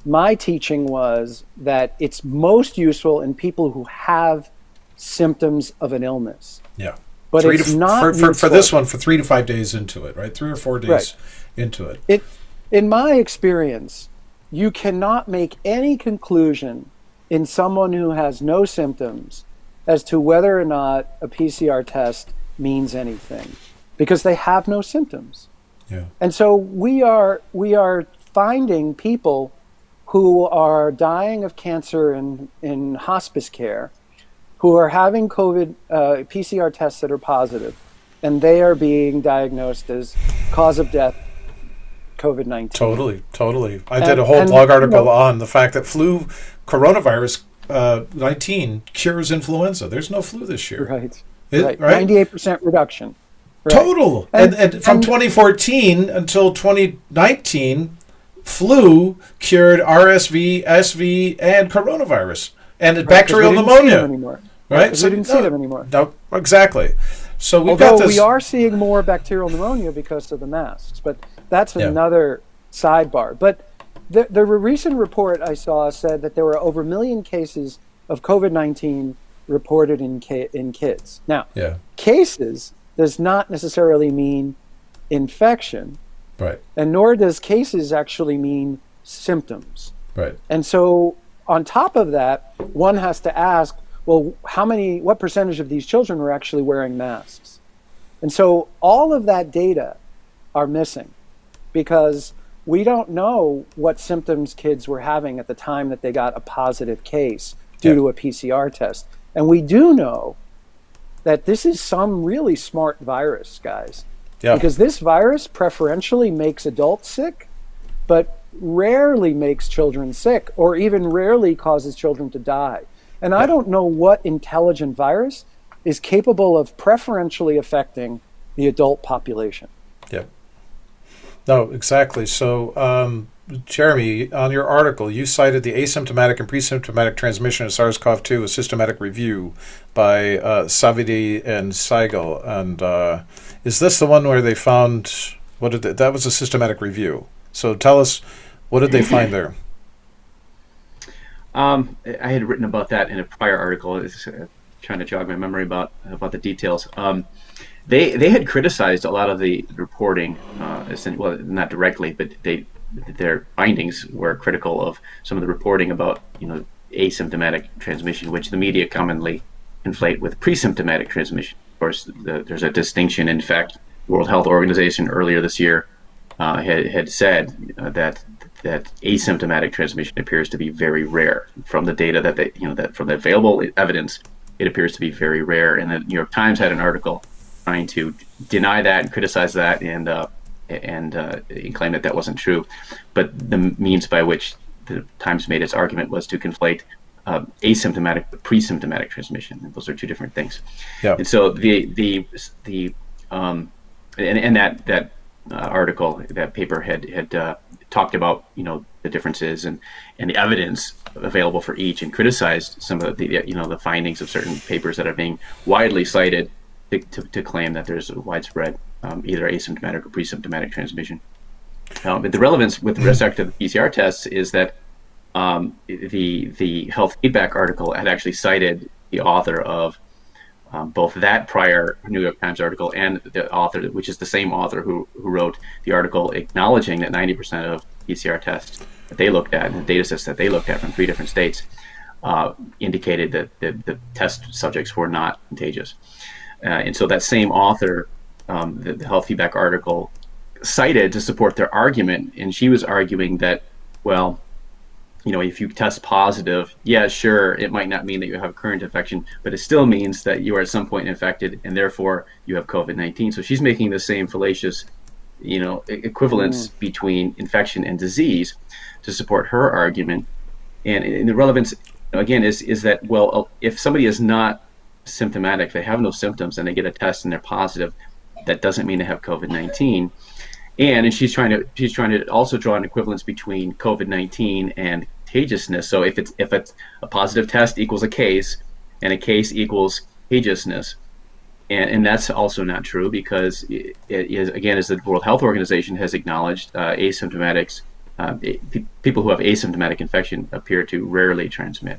my teaching was that it's most useful in people who have symptoms of an illness. Yeah. But it's not for this one, for 3 to 5 days into it, right? 3 or 4 days right. into it. In my experience, you cannot make any conclusion in someone who has no symptoms as to whether or not a PCR test means anything, because they have no symptoms. Yeah. And so we are finding people who are dying of cancer in hospice care, who are having COVID PCR tests that are positive, and they are being diagnosed as cause of death COVID-19. Totally. I did a whole blog article on the fact that coronavirus 19 cures influenza. There's no flu this year. Right. Right. 98% reduction. Right. Total. And from 2014 until 2019, flu cured RSV, SV, and coronavirus. And bacterial pneumonia. Right? So we didn't see them anymore. No, exactly. So we are seeing more bacterial pneumonia because of the masks, but that's another sidebar. But the recent report I saw said that there were over 1 million cases of COVID-19 reported in kids. Now, cases does not necessarily mean infection, right? And nor does cases actually mean symptoms, right? And so on top of that, one has to ask, well, what percentage of these children were actually wearing masks? And so all of that data are missing because we don't know what symptoms kids were having at the time that they got a positive case due to a PCR test. And we do know that this is some really smart virus, guys. Yeah. Because this virus preferentially makes adults sick, but rarely makes children sick, or even rarely causes children to die. And I don't know what intelligent virus is capable of preferentially affecting the adult population. Yeah. No, exactly. So, Jeremy, on your article, you cited the asymptomatic and pre-symptomatic transmission of SARS-CoV-2, a systematic review by Savidi and Seigel. And is this the one where they found, that was a systematic review. So tell us, what did they find there? I had written about that in a prior article, trying to jog my memory about the details. They had criticized a lot of the reporting, well, not directly, but their findings were critical of some of the reporting about asymptomatic transmission, which the media commonly conflate with pre-symptomatic transmission. Of course, there's a distinction. In fact, World Health Organization earlier this year had said that asymptomatic transmission appears to be very rare. From the data that from the available evidence, it appears to be very rare. And the New York Times had an article trying to deny that and criticize that and claim that wasn't true. But the means by which the Times made its argument was to conflate asymptomatic with pre-symptomatic transmission. And those are two different things. Yeah. And so that article, that paper had talked about the differences and the evidence available for each, and criticized some of the findings of certain papers that are being widely cited to claim that there's a widespread either asymptomatic or pre-symptomatic transmission. But the relevance with respect to the PCR tests is that the health feedback article had actually cited the author of both that prior New York Times article and the author, which is the same author who wrote the article acknowledging that 90% of PCR tests that they looked at, and the data sets that they looked at from 3 different states, indicated that the test subjects were not contagious. And so that same author, the health feedback article, cited to support their argument, and she was arguing that, well, if you test positive, yeah, sure, it might not mean that you have current infection, but it still means that you are at some point infected, and therefore you have COVID-19. So she's making the same fallacious, equivalence between infection and disease to support her argument. And the relevance, again, is that, well, if somebody is not symptomatic, they have no symptoms, and they get a test and they're positive, that doesn't mean they have COVID-19. And she's trying to also draw an equivalence between COVID-19 and contagiousness. So if it's a positive test equals a case, and a case equals contagiousness, And that's also not true because it is, again, as the World Health Organization has acknowledged, asymptomatics, people who have asymptomatic infection appear to rarely transmit.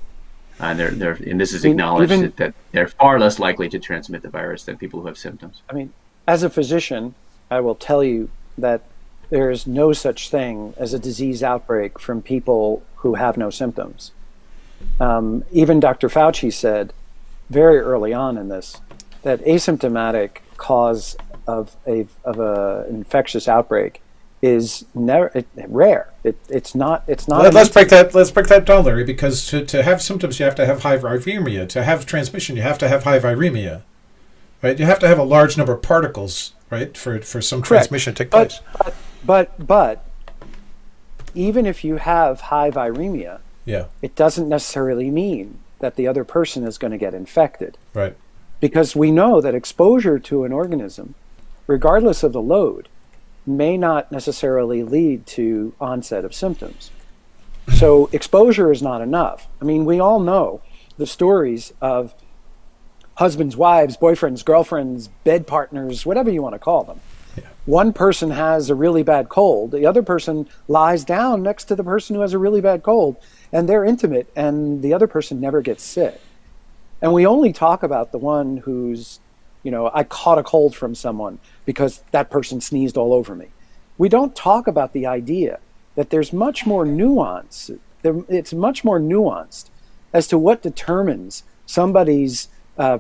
And this is acknowledged that they're far less likely to transmit the virus than people who have symptoms. I mean, as a physician, I will tell you that there is no such thing as a disease outbreak from people who have no symptoms. Even Dr. Fauci said very early on in this that asymptomatic cause of a infectious outbreak is rare. It's not. Let's break that down, Larry. Because to have symptoms, you have to have high viremia. To have transmission, you have to have high viremia, right? You have to have a large number of particles, right, for some transmission to take place. But even if you have high viremia, it doesn't necessarily mean that the other person is going to get infected. Right. Because we know that exposure to an organism, regardless of the load, may not necessarily lead to onset of symptoms. So exposure is not enough. I mean, we all know the stories of husbands, wives, boyfriends, girlfriends, bed partners, whatever you want to call them. Yeah. One person has a really bad cold. The other person lies down next to the person who has a really bad cold, and they're intimate, and the other person never gets sick. And we only talk about the one who's, I caught a cold from someone because that person sneezed all over me. We don't talk about the idea that there's much more nuance. It's much more nuanced as to what determines somebody's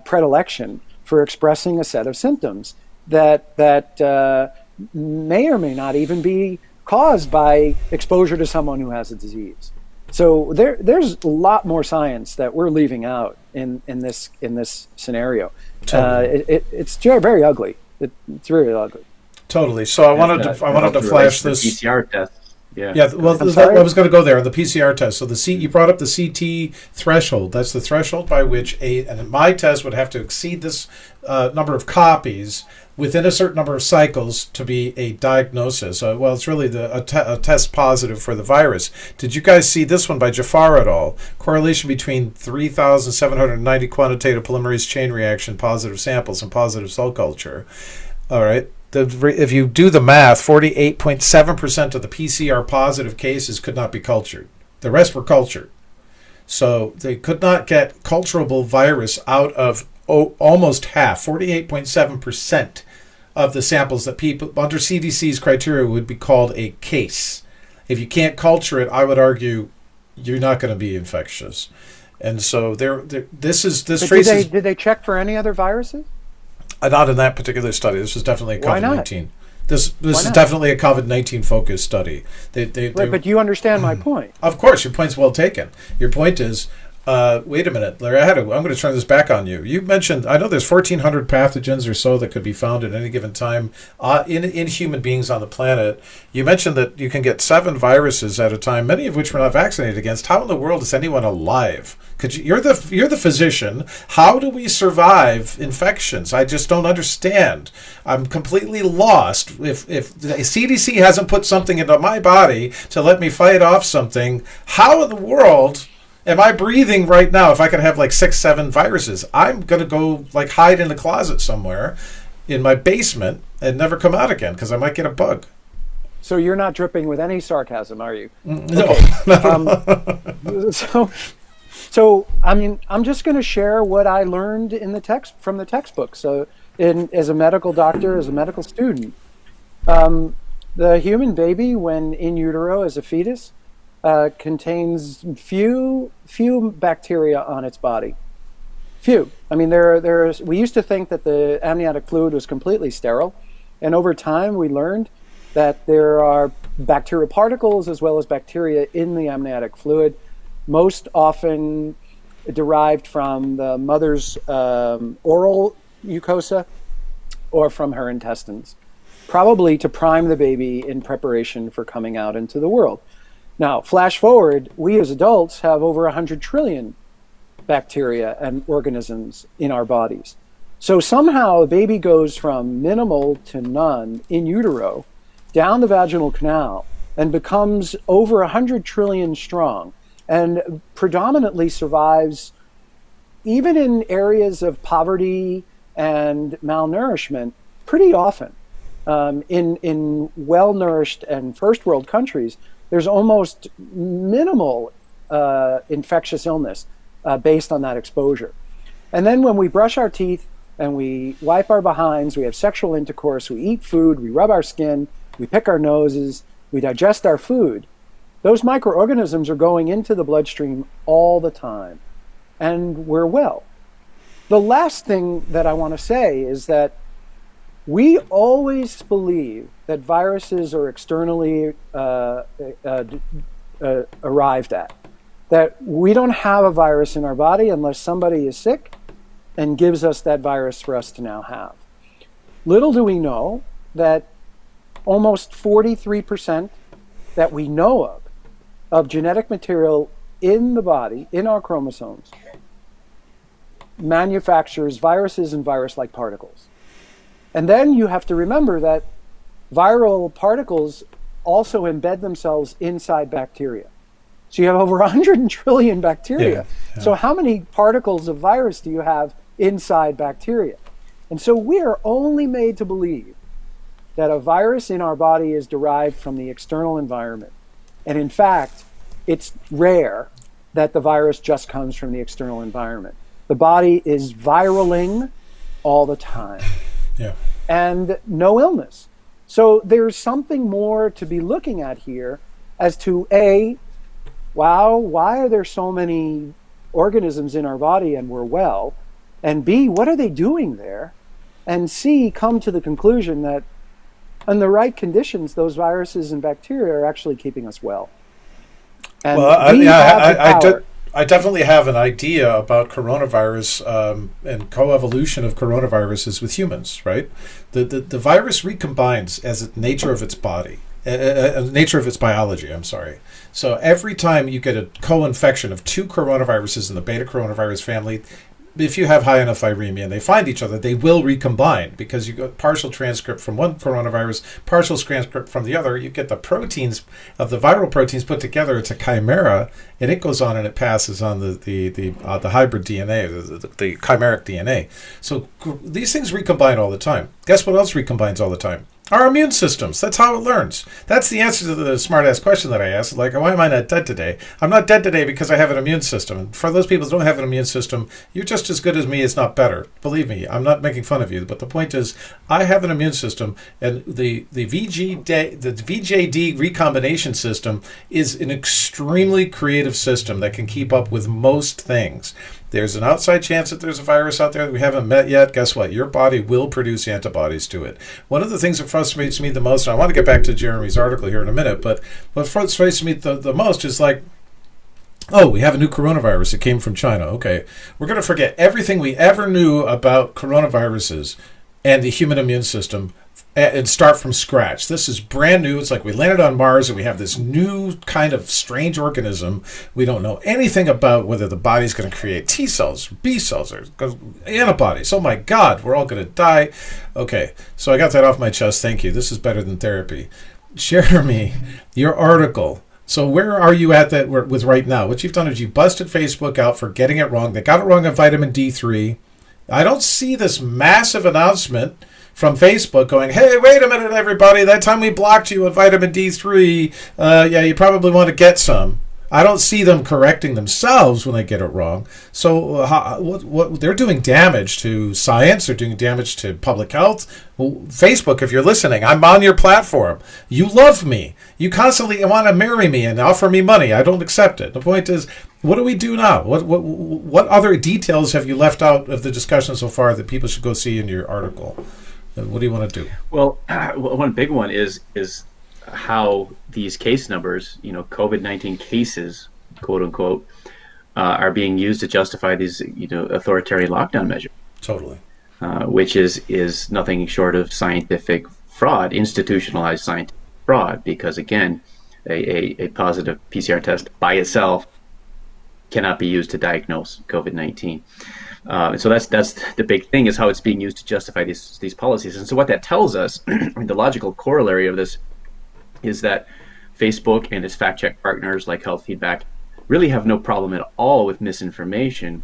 predilection for expressing a set of symptoms that may or may not even be caused by exposure to someone who has a disease. So there's a lot more science that we're leaving out in this scenario. Totally. It's very ugly. It's really ugly. Totally. So I wanted to flash this PCR test. Yeah. Well, I was going to go there. The PCR test. So you brought up the CT threshold. That's the threshold by which and my test would have to exceed this number of copies within a certain number of cycles to be a diagnosis. Well, it's really a test positive for the virus. Did you guys see this one by Jafar et al.? Correlation between 3,790 quantitative polymerase chain reaction positive samples and positive cell culture. All right. If you do the math, 48.7% of the PCR positive cases could not be cultured. The rest were cultured. So they could not get culturable virus out of almost half, 48.7% of the samples that people under CDC's criteria would be called a case. If you can't culture it, I would argue you're not going to be infectious. And so this traces. Did they check for any other viruses? Not in that particular study. This was definitely a COVID-19. This is definitely a COVID-19 focused study. Right, but you understand my point. Of course, your point's well taken. Your point is, wait a minute, Larry. I'm going to turn this back on you. You mentioned, I know there's 1,400 pathogens or so that could be found at any given time in human beings on the planet. You mentioned that you can get 7 viruses at a time, many of which we're not vaccinated against. How in the world is anyone alive? You're the physician. How do we survive infections? I just don't understand. I'm completely lost. If the CDC hasn't put something into my body to let me fight off something, how in the world am I breathing right now if I could have like 6, 7 viruses? I'm going to go like hide in a closet somewhere in my basement and never come out again because I might get a bug. So you're not dripping with any sarcasm, are you? No. Okay. So I mean, I'm just going to share what I learned in the text from the textbook. So as a medical doctor, as a medical student, the human baby, when in utero as a fetus, contains few bacteria on its body. Few. I mean, we used to think that the amniotic fluid was completely sterile, and over time we learned that there are bacterial particles as well as bacteria in the amniotic fluid, most often derived from the mother's oral mucosa or from her intestines, probably to prime the baby in preparation for coming out into the world. Now, flash forward, we as adults have over 100 trillion bacteria and organisms in our bodies. So somehow a baby goes from minimal to none in utero down the vaginal canal and becomes over 100 trillion strong and predominantly survives even in areas of poverty and malnourishment pretty often. In well-nourished and first world countries, there's almost minimal infectious illness based on that exposure. And then when we brush our teeth and we wipe our behinds, we have sexual intercourse, we eat food, we rub our skin, we pick our noses, we digest our food, those microorganisms are going into the bloodstream all the time, and we're well. The last thing that I want to say is that we always believe that viruses are externally arrived at, that we don't have a virus in our body unless somebody is sick and gives us that virus for us to now have. Little do we know that almost 43% that we know of genetic material in the body, in our chromosomes, manufactures viruses and virus-like particles. And then you have to remember that viral particles also embed themselves inside bacteria. So you have over 100 trillion bacteria. Yeah. So how many particles of virus do you have inside bacteria? And so we are only made to believe that a virus in our body is derived from the external environment. And in fact, it's rare that the virus just comes from the external environment. The body is viraling all the time. Yeah. And no illness. So there's something more to be looking at here as to A, wow, why are there so many organisms in our body and we're well? And B, what are they doing there? And C, come to the conclusion that in the right conditions, those viruses and bacteria are actually keeping us well. And well, I definitely have an idea about coronavirus and coevolution of coronaviruses with humans, right? The virus recombines as the nature of its body, nature of its biology, I'm sorry. So every time you get a co-infection of two coronaviruses in the beta coronavirus family, if you have high enough viremia and they find each other, they will recombine because you get partial transcript from one coronavirus, partial transcript from the other. You get the proteins of the viral proteins put together. It's a chimera, and it goes on and it passes on the hybrid DNA, the chimeric DNA. So these things recombine all the time. Guess what else recombines all the time? Our immune systems. That's how it learns. That's the answer to the smart-ass question that I asked. Like, why am I not dead today? I'm not dead today because I have an immune system. And for those people who don't have an immune system, you're just as good as me, it's not better. Believe me, I'm not making fun of you. But the point is, I have an immune system, and the VJD recombination system is an extremely creative system that can keep up with most things. There's an outside chance that there's a virus out there that we haven't met yet. Guess what? Your body will produce antibodies to it. One of the things that frustrates me the most, and I want to get back to Jeremy's article here in a minute, but what frustrates me the most is like, oh, we have a new coronavirus. It came from China. Okay. We're going to forget everything we ever knew about coronaviruses and the human immune system and start from scratch. This is brand new. It's like we landed on Mars and we have this new kind of strange organism. We don't know anything about whether the body's going to create T cells, or B cells, or antibodies. Oh my God, we're all going to die. Okay, so I got that off my chest. Thank you. This is better than therapy. Jeremy, your article. So where are you at that with right now? What you've done is you busted Facebook out for getting it wrong. They got it wrong on vitamin D3. I don't see this massive announcement from Facebook going, hey, wait a minute, everybody. That time we blocked you on vitamin D3, yeah, you probably want to get some. I don't see them correcting themselves when they get it wrong. So what they're doing damage to science. They're doing damage to public health. Well, Facebook, if you're listening, I'm on your platform. You love me. You constantly want to marry me and offer me money. I don't accept it. The point is, what do we do now? What other details have you left out of the discussion so far that people should go see in your article? What do you want to do? Well, one big one is how these case numbers, COVID-19 cases, quote unquote, are being used to justify these, authoritarian lockdown measures. Totally. Which is nothing short of scientific fraud, institutionalized scientific fraud, because again, a positive PCR test by itself cannot be used to diagnose COVID-19. So that's the big thing, is how it's being used to justify these policies. And so what that tells us, the logical corollary of this, is that Facebook and its fact-check partners like Health Feedback really have no problem at all with misinformation,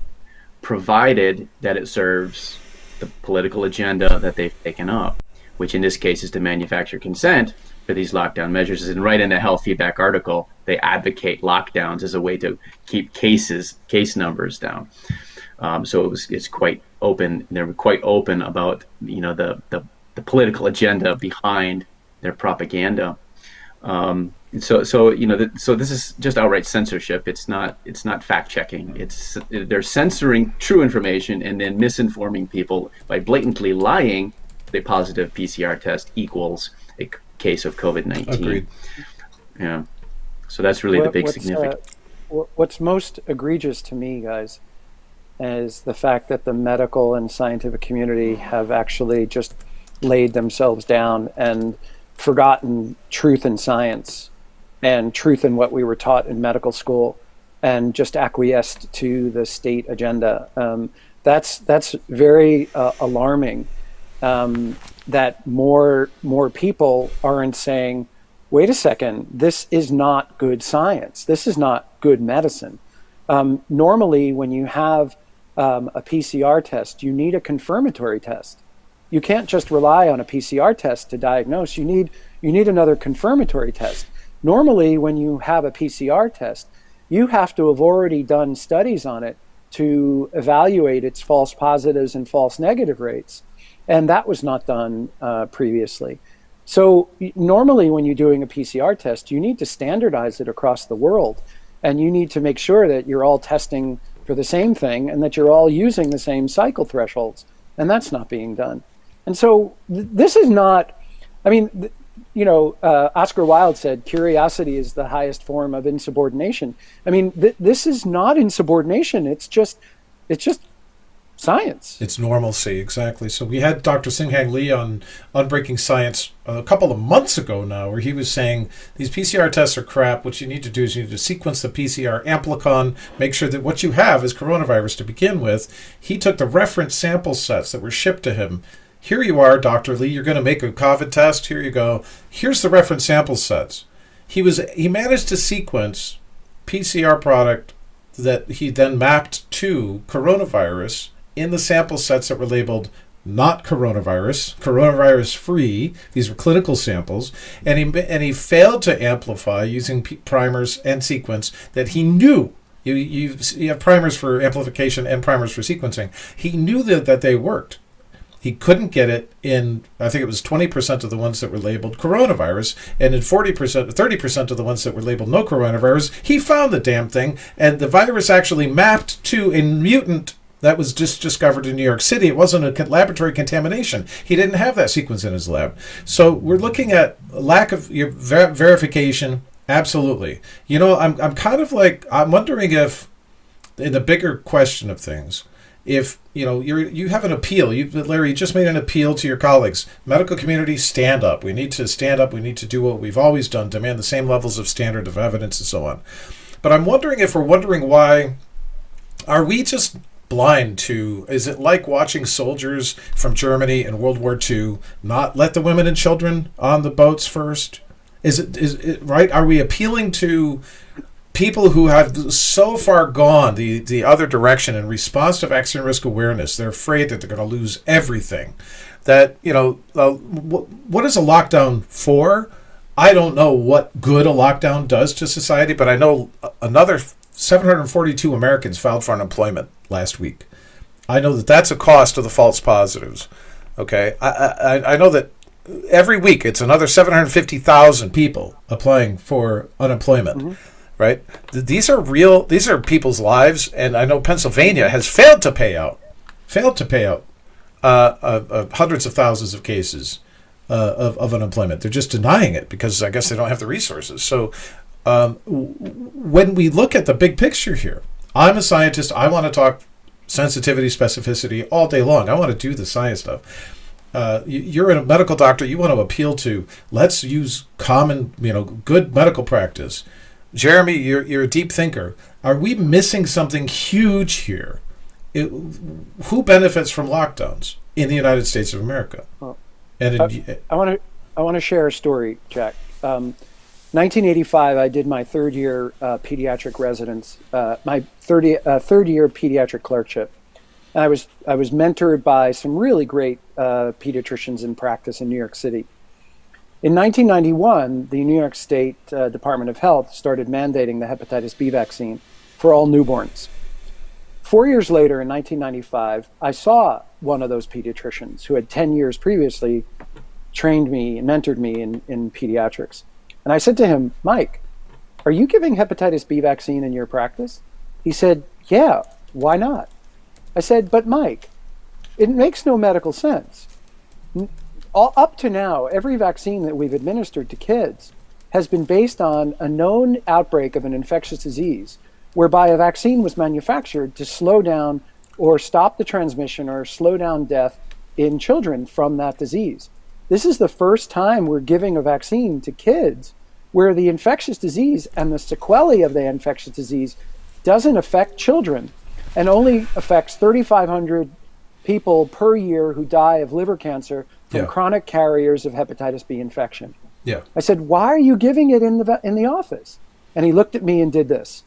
provided that it serves the political agenda that they've taken up, which in this case is to manufacture consent for these lockdown measures. And right in the health feedback article, they advocate lockdowns as a way to keep case numbers down. So it's quite open. They're quite open about the political agenda behind their propaganda. So this is just outright censorship. It's not fact checking. They're censoring true information and then misinforming people by blatantly lying. The positive PCR test equals a case of COVID-19. Agreed. Yeah. So that's really the big significance. What's most egregious to me, guys, is the fact that the medical and scientific community have actually just laid themselves down and forgotten truth in science and truth in what we were taught in medical school, and just acquiesced to the state agenda. That's very alarming. That more people aren't saying, wait a second, this is not good science. This is not good medicine. Normally, when you have a PCR test, you need a confirmatory test. You can't just rely on a PCR test to diagnose. You need another confirmatory test. Normally, when you have a PCR test, you have to have already done studies on it to evaluate its false positives and false negative rates. And that was not done previously. So normally when you're doing a PCR test, you need to standardize it across the world. And you need to make sure that you're all testing for the same thing and that you're all using the same cycle thresholds. And that's not being done. And so this is not, Oscar Wilde said, curiosity is the highest form of insubordination. This is not insubordination. It's just science. It's normalcy, exactly. So we had Dr. Singhang Lee on Breaking Science a couple of months ago now, where he was saying these PCR tests are crap. What you need to do is you need to sequence the PCR amplicon, make sure that what you have is coronavirus to begin with. He took the reference sample sets that were shipped to him. Here you are, Dr. Lee, you're going to make a COVID test. Here you go. Here's the reference sample sets. He managed to sequence PCR product that he then mapped to coronavirus in the sample sets that were labeled not coronavirus, coronavirus free. These were clinical samples, and he failed to amplify using primers and sequence that he knew. You have primers for amplification and primers for sequencing. He knew that they worked. He couldn't get it in, I think it was 20% of the ones that were labeled coronavirus, and in 30% of the ones that were labeled no coronavirus, he found the damn thing, and the virus actually mapped to a mutant that was just discovered in New York City. It wasn't a laboratory contamination. He didn't have that sequence in his lab. So we're looking at lack of verification. Absolutely. I'm wondering if, in the bigger question of things, if you have an appeal, Larry, you just made an appeal to your colleagues. Medical community, stand up. We need to stand up. We need to do what we've always done, demand the same levels of standard of evidence and so on. But I'm wondering if we're wondering why, are we just blind to, is it like watching soldiers from Germany in World War II not let the women and children on the boats first? Is it right? Are we appealing to people who have so far gone the other direction in response to vaccine risk awareness? They're afraid that they're going to lose everything. That, what is a lockdown for? I don't know what good a lockdown does to society, but I know another 742 Americans filed for unemployment last week. I know that that's a cost of the false positives. Okay, I know that every week it's another 750,000 people applying for unemployment. Mm-hmm. Right? These are real. These are people's lives, and I know Pennsylvania has failed to pay out hundreds of thousands of cases of unemployment. They're just denying it because I guess they don't have the resources. So when we look at the big picture here, I'm a scientist. I want to talk sensitivity, specificity all day long. I want to do the science stuff. You're a medical doctor. You want to appeal to, let's use common, good medical practice. Jeremy, you're a deep thinker. Are we missing something huge here? Who benefits from lockdowns in the United States of America? Well, I want to share a story, Jack. 1985, I did my third year pediatric residence, my third year pediatric clerkship, And I was mentored by some really great pediatricians in practice in New York City. In 1991, the New York State Department of Health started mandating the hepatitis B vaccine for all newborns. 4 years later, in 1995, I saw one of those pediatricians who had 10 years previously trained me and mentored me in pediatrics. And I said to him, Mike, are you giving hepatitis B vaccine in your practice? He said, yeah, why not? I said, but Mike, it makes no medical sense. Up to now, every vaccine that we've administered to kids has been based on a known outbreak of an infectious disease, whereby a vaccine was manufactured to slow down or stop the transmission or slow down death in children from that disease. This is the first time we're giving a vaccine to kids where the infectious disease and the sequelae of the infectious disease doesn't affect children and only affects 3,500 people per year who die of liver cancer from chronic carriers of hepatitis B infection. Yeah. I said, why are you giving it in the office? And he looked at me and did this.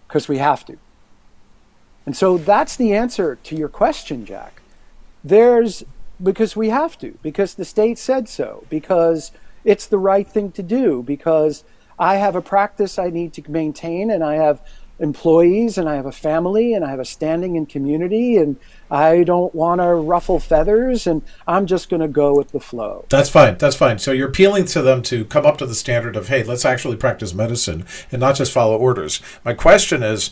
Because we have to. And so that's the answer to your question, Jack. Because we have to, because the state said so, because it's the right thing to do, because I have a practice I need to maintain, and I have employees, and I have a family, and I have a standing in community, and I don't want to ruffle feathers, and I'm just going to go with the flow. That's fine. That's fine. So you're appealing to them to come up to the standard of, hey, let's actually practice medicine and not just follow orders. My question is,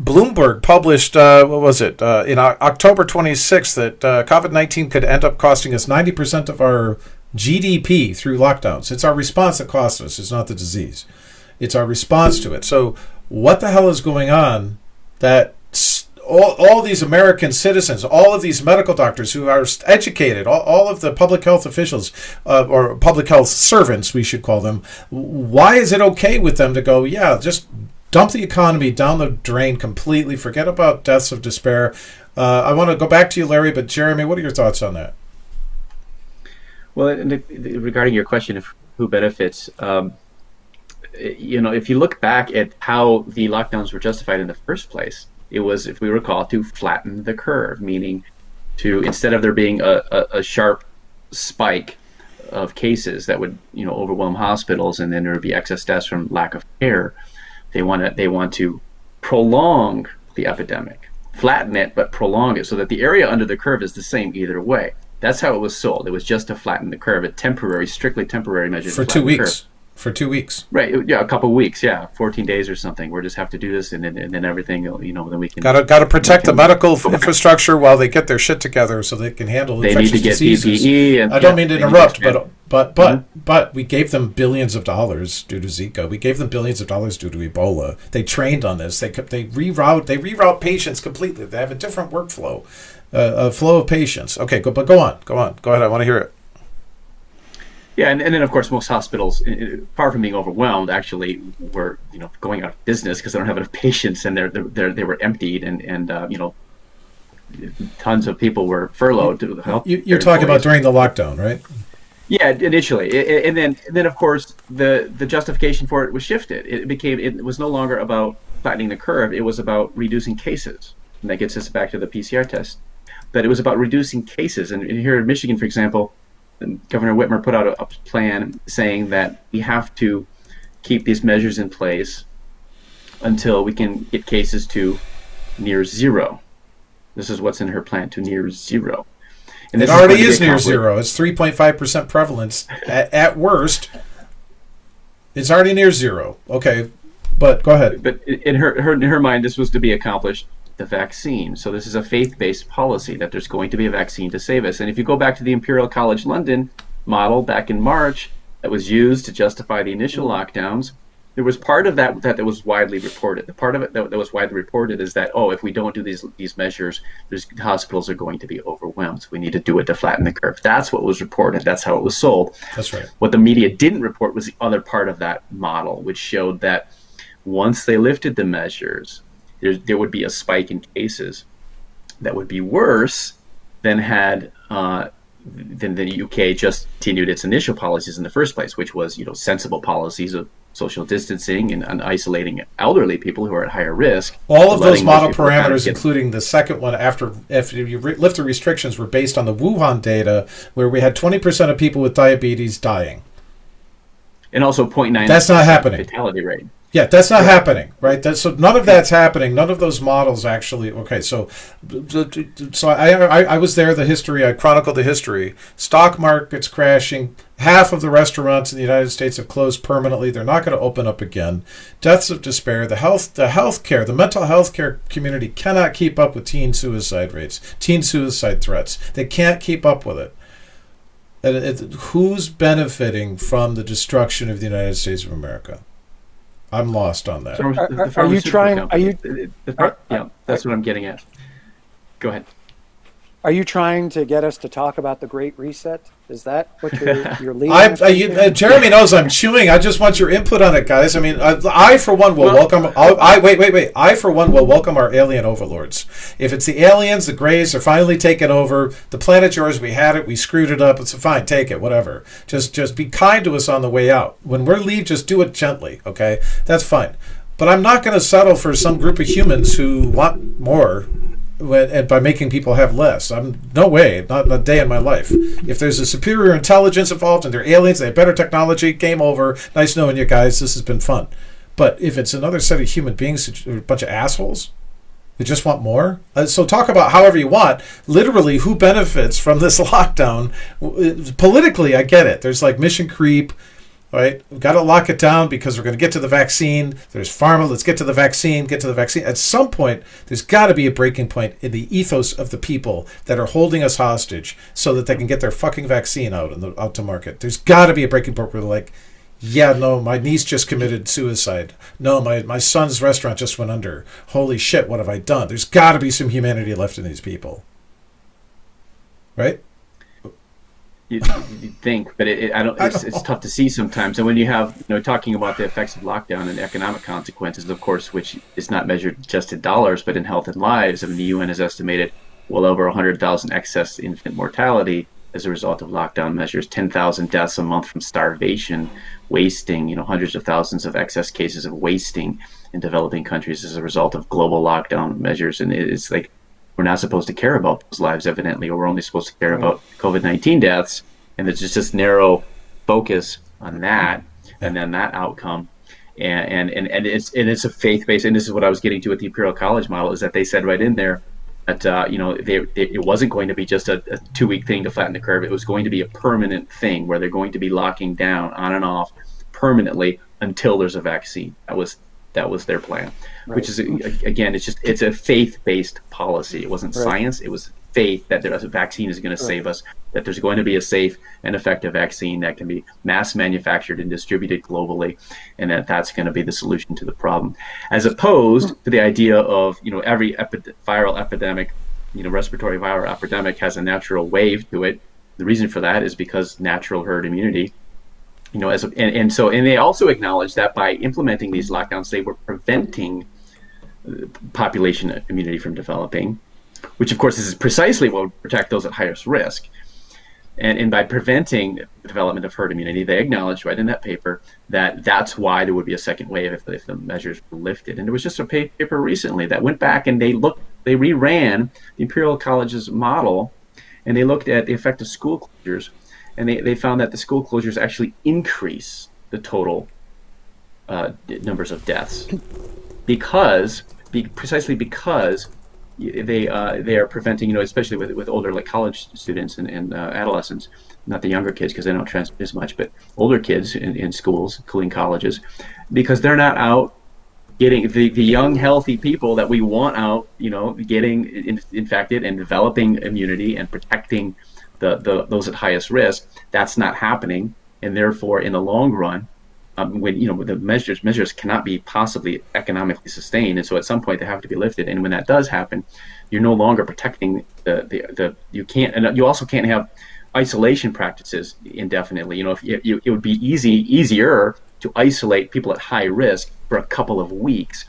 Bloomberg published, in October 26th that COVID-19 could end up costing us 90% of our GDP through lockdowns. It's our response that costs us. It's not the disease. It's our response to it. So what the hell is going on that all these American citizens, all of these medical doctors who are educated, all of the public health officials or public health servants, we should call them, why is it okay with them to go, yeah, just dump the economy down the drain completely, forget about deaths of despair? I want to go back to you, Larry, but Jeremy, what are your thoughts on that? Well, regarding your question of who benefits, if you look back at how the lockdowns were justified in the first place, it was, if we recall, to flatten the curve, meaning to, instead of there being a sharp spike of cases that would, overwhelm hospitals, and then there would be excess deaths from lack of care, they want to prolong the epidemic, flatten it, but prolong it so that the area under the curve is the same either way. That's how it was sold. It was just to flatten the curve, strictly temporary measure. For 2 weeks. For 2 weeks. Right. Yeah, a couple of weeks. Yeah, 14 days or something. We just have to do this, and then everything. Then we can. Got to protect the medical infrastructure while they get their shit together, so they can handle infectious diseases. They need to get PPE. I don't mean to interrupt, but we gave them billions of dollars due to Zika. We gave them billions of dollars due to Ebola. They trained on this. They reroute patients completely. They have a different workflow, a flow of patients. Okay, go on. Go ahead. I want to hear it. Yeah, and then of course most hospitals, far from being overwhelmed, actually were going out of business because they don't have enough patients, and they were emptied, and tons of people were furloughed to help. You're talking about during the lockdown, right? Yeah, initially, and then of course the justification for it was shifted. It was no longer about flattening the curve; it was about reducing cases, and that gets us back to the PCR test. But it was about reducing cases, and here in Michigan, for example, Governor Whitmer put out a plan saying that we have to keep these measures in place until we can get cases to near zero. This is what's in her plan, to near zero. And it already is near zero. It's 3.5% prevalence at worst. It's already near zero. Okay, but go ahead. But in her mind, this was to be accomplished. The vaccine. So this is a faith-based policy that there's going to be a vaccine to save us. And if you go back to the Imperial College London model back in March that was used to justify the initial lockdowns, there was part of that was widely reported. The part of it that was widely reported is that, if we don't do these measures, hospitals are going to be overwhelmed. So we need to do it to flatten the curve. That's what was reported. That's how it was sold. That's right. What the media didn't report was the other part of that model, which showed that once they lifted the measures, there would be a spike in cases that would be worse than had then the UK just continued its initial policies in the first place, which was, sensible policies of social distancing and isolating elderly people who are at higher risk. All of those model people kind of parameters, including the second one after you lift the restrictions, were based on the Wuhan data, where we had 20% of people with diabetes dying. And also 0.9. That's not happening. Fatality rate. Yeah, that's not happening, right? So none of that's happening. None of those models actually. Okay, so I was there. The history, I chronicled the history. Stock market's crashing. Half of the restaurants in the United States have closed permanently. They're not going to open up again. Deaths of despair. The mental health care community cannot keep up with teen suicide rates, teen suicide threats. They can't keep up with it. Who's benefiting from the destruction of the United States of America? I'm lost on that. Are you trying? Yeah, that's what I'm getting at. Go ahead. Are you trying to get us to talk about the Great Reset? Is that what you're leading? Jeremy knows I'm chewing. I just want your input on it, guys. I mean, I for one will welcome. Wait. I for one will welcome our alien overlords. If it's the aliens, the Greys are finally taking over the planet yours. We had it. We screwed it up. It's fine. Take it. Whatever. Just be kind to us on the way out. When we're leave, just do it gently. Okay, that's fine. But I'm not going to settle for some group of humans who want more. And by making people have less. No way, not a day in my life. If there's a superior intelligence involved and they're aliens, they have better technology, game over. Nice knowing you guys. This has been fun. But if it's another set of human beings, a bunch of assholes, who just want more. So talk about however you want. Literally, who benefits from this lockdown? Politically, I get it. There's like mission creep. Right, we've got to lock it down because we're going to get to the vaccine. There's pharma. Let's get to the vaccine. Get to the vaccine. At some point, there's got to be a breaking point in the ethos of the people that are holding us hostage, so that they can get their fucking vaccine out to market. There's got to be a breaking point where they're like, yeah, no, my niece just committed suicide. No, my son's restaurant just went under. Holy shit, what have I done? There's got to be some humanity left in these people, right? You'd think, but it's tough to see sometimes. And when you have, talking about the effects of lockdown and economic consequences, of course, which is not measured just in dollars, but in health and lives. I mean, the UN has estimated well over 100,000 excess infant mortality as a result of lockdown measures, 10,000 deaths a month from starvation, wasting, hundreds of thousands of excess cases of wasting in developing countries as a result of global lockdown measures. And it's like, we're not supposed to care about those lives, evidently, or we're only supposed to care about COVID-19 deaths, and there's just this focus on that, and then that outcome, and it's a faith-based, and this is what I was getting to with the Imperial College model, is that they said right in there that it wasn't going to be just a 2-week thing to flatten the curve. It was going to be a permanent thing where they're going to be locking down on and off permanently until there's a vaccine. That was their plan, right. Which is, again, it's a faith-based policy. It wasn't science. It was faith that a vaccine is going to save us, that there's going to be a safe and effective vaccine that can be mass manufactured and distributed globally, and that's going to be the solution to the problem. As opposed to the idea of, every viral epidemic, respiratory viral epidemic has a natural wave to it. The reason for that is because natural herd immunity. And they also acknowledged that by implementing these lockdowns, they were preventing population immunity from developing, which of course is precisely what would protect those at highest risk. And by preventing the development of herd immunity, they acknowledged right in that paper that that's why there would be a second wave if the measures were lifted. And there was just a paper recently that went back and they reran the Imperial College's model, and they looked at the effect of school closures. And they found that the school closures actually increase the total numbers of deaths precisely because they are preventing, especially with older, like college students and adolescents, not the younger kids because they don't transmit as much, but older kids in schools, including colleges, because they're not out getting the young, healthy people that we want out, getting infected and developing immunity and protecting those at highest risk. That's not happening, and therefore, in the long run, when the measures cannot be possibly economically sustained, and so at some point they have to be lifted. And when that does happen, you're no longer protecting you can't, and you also can't have isolation practices indefinitely. It would be easier to isolate people at high risk for a couple of weeks,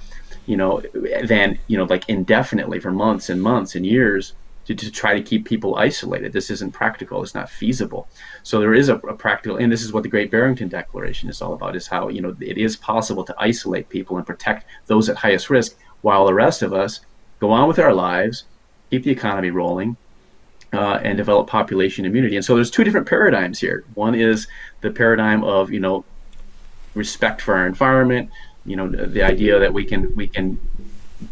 than like indefinitely for months and months and years. to try to keep people isolated. This isn't practical. It's not feasible. So there is a practical, and this is what the Great Barrington Declaration is all about, is how, it is possible to isolate people and protect those at highest risk while the rest of us go on with our lives, keep the economy rolling, and develop population immunity. And so there's two different paradigms here. One is the paradigm of, respect for our environment, the idea that we can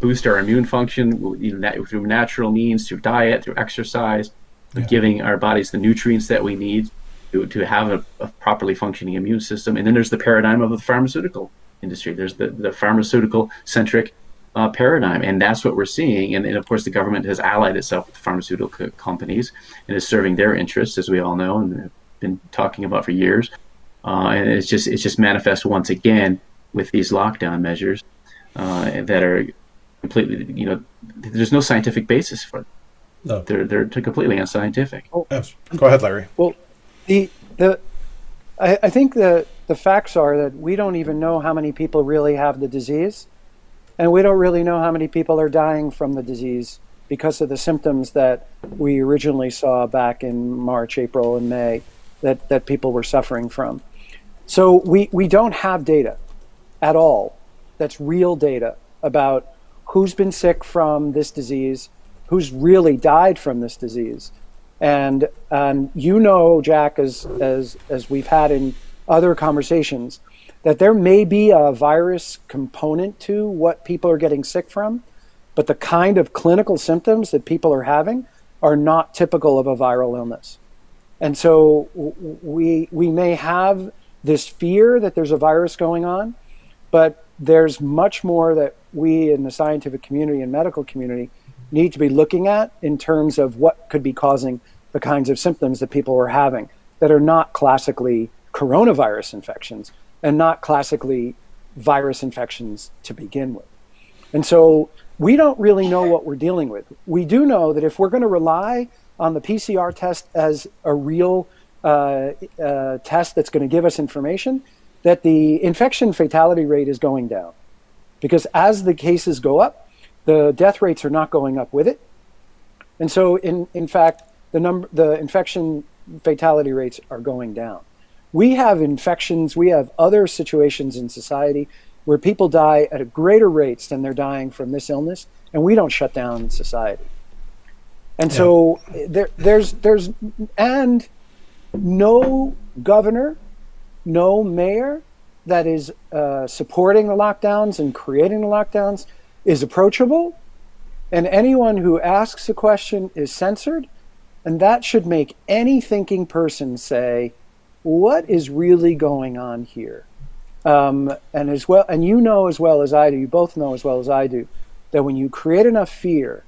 boost our immune function through natural means, through diet, through exercise, giving our bodies the nutrients that we need to have a properly functioning immune system. And then there's the paradigm of the pharmaceutical industry. There's the pharmaceutical-centric paradigm, and that's what we're seeing. And of course, the government has allied itself with the pharmaceutical companies and is serving their interests, as we all know, and have been talking about for years. And it's just manifest once again with these lockdown measures that are completely, there's no scientific basis for them. No, they're completely unscientific. Go ahead, Larry. Well, I think the facts are that we don't even know how many people really have the disease, and we don't really know how many people are dying from the disease because of the symptoms that we originally saw back in March, April, and May that people were suffering from. So we don't have data at all that's real data about who's been sick from this disease, who's really died from this disease. And Jack, as we've had in other conversations, that there may be a virus component to what people are getting sick from, but the kind of clinical symptoms that people are having are not typical of a viral illness. And so we may have this fear that there's a virus going on, but there's much more that we in the scientific community and medical community need to be looking at in terms of what could be causing the kinds of symptoms that people are having that are not classically coronavirus infections and not classically virus infections to begin with. And so we don't really know what we're dealing with. We do know that if we're going to rely on the PCR test as a real test that's going to give us information, that the infection fatality rate is going down. Because as the cases go up, the death rates are not going up with it. And so in fact, the infection fatality rates are going down. We have infections, we have other situations in society where people die at greater rates than they're dying from this illness, and we don't shut down society. And so there's no governor, no mayor that is supporting the lockdowns and creating the lockdowns is approachable, and anyone who asks a question is censored, and that should make any thinking person say, what is really going on here? And as well as I do, you both know as well as I do, that when you create enough fear,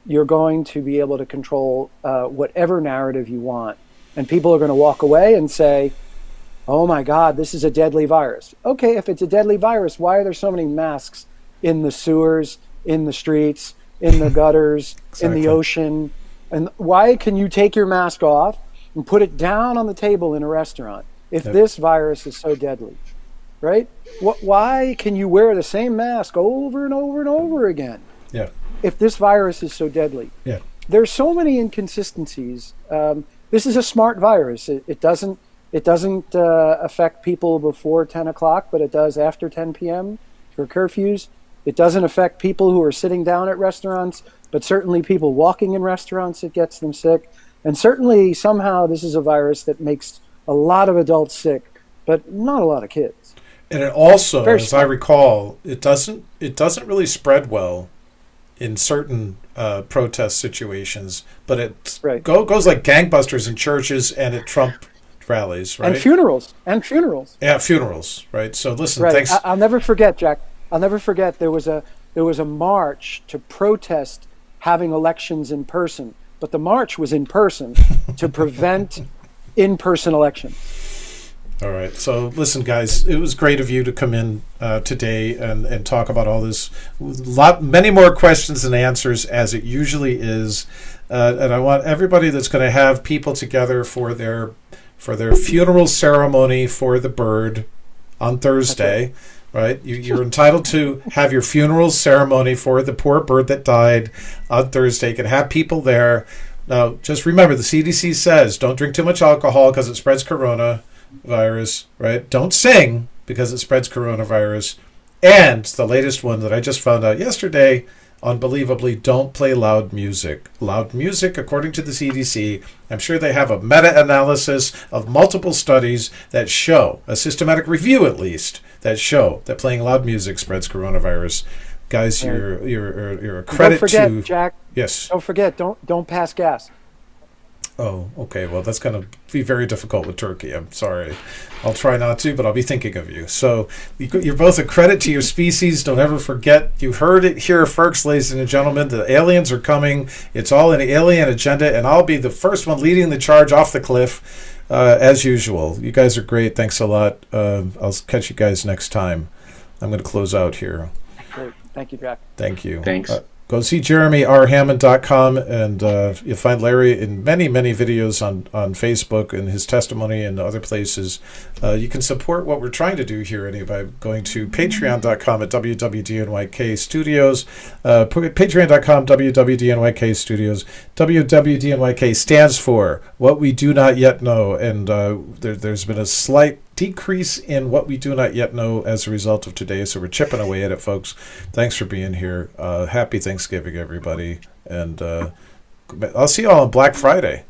you're going to be able to control whatever narrative you want. And people are going to walk away and say, oh my God, this is a deadly virus. Okay, if it's a deadly virus, why are there so many masks in the sewers, in the streets, in the gutters, in the ocean? And why can you take your mask off and put it down on the table in a restaurant if this virus is so deadly, right? Why can you wear the same mask over and over and over again if this virus is so deadly? There's so many inconsistencies. This is a smart virus. It doesn't affect people before 10 o'clock, but it does after 10 p.m. for curfews. It doesn't affect people who are sitting down at restaurants, but certainly people walking in restaurants, it gets them sick. And certainly somehow this is a virus that makes a lot of adults sick, but not a lot of kids. And it also, as I recall, it doesn't really spread well in certain protest situations, but it goes like gangbusters in churches and at Trump rallies, right? And funerals. Yeah, funerals, right? So listen, thanks. I'll never forget, Jack. I'll never forget there was a march to protest having elections in person, but the march was in person to prevent in-person elections. All right. So listen, guys, it was great of you to come in today and talk about all this. Many more questions than answers, as it usually is. And I want everybody that's going to have people together for their funeral ceremony for the bird on Thursday. right? You're entitled to have your funeral ceremony for the poor bird that died on Thursday. You can have people there. Now, just remember, the CDC says don't drink too much alcohol because it spreads coronavirus, right? Don't sing because it spreads coronavirus. And the latest one that I just found out yesterday, unbelievably, don't play loud music. Loud music, according to the CDC, I'm sure they have a meta-analysis of multiple studies that show, a systematic review at least, that show that playing loud music spreads coronavirus. Guys, you're a credit don't forget, to... Jack. Yes. Don't forget, don't pass gas. Oh, okay. Well, that's going to be very difficult with turkey. I'm sorry. I'll try not to, but I'll be thinking of you. So you're both a credit to your species. Don't ever forget. You heard it here first, ladies and gentlemen. The aliens are coming. It's all an alien agenda, and I'll be the first one leading the charge off the cliff, as usual. You guys are great. Thanks a lot. I'll catch you guys next time. I'm going to close out here. Great. Thank you, Jack. Thank you. Thanks. Go see JeremyRHammond.com, and you'll find Larry in many, many videos on Facebook and his testimony and other places. You can support what we're trying to do here by going to patreon.com at WWDNYK Studios. Patreon.com, WWDNYK Studios. WWDNYK stands for What We Do Not Yet Know, and there's been a slight decrease in what we do not yet know as a result of today, so we're chipping away at it, folks. Thanks for being here. Happy Thanksgiving, everybody, and I'll see you all on Black Friday.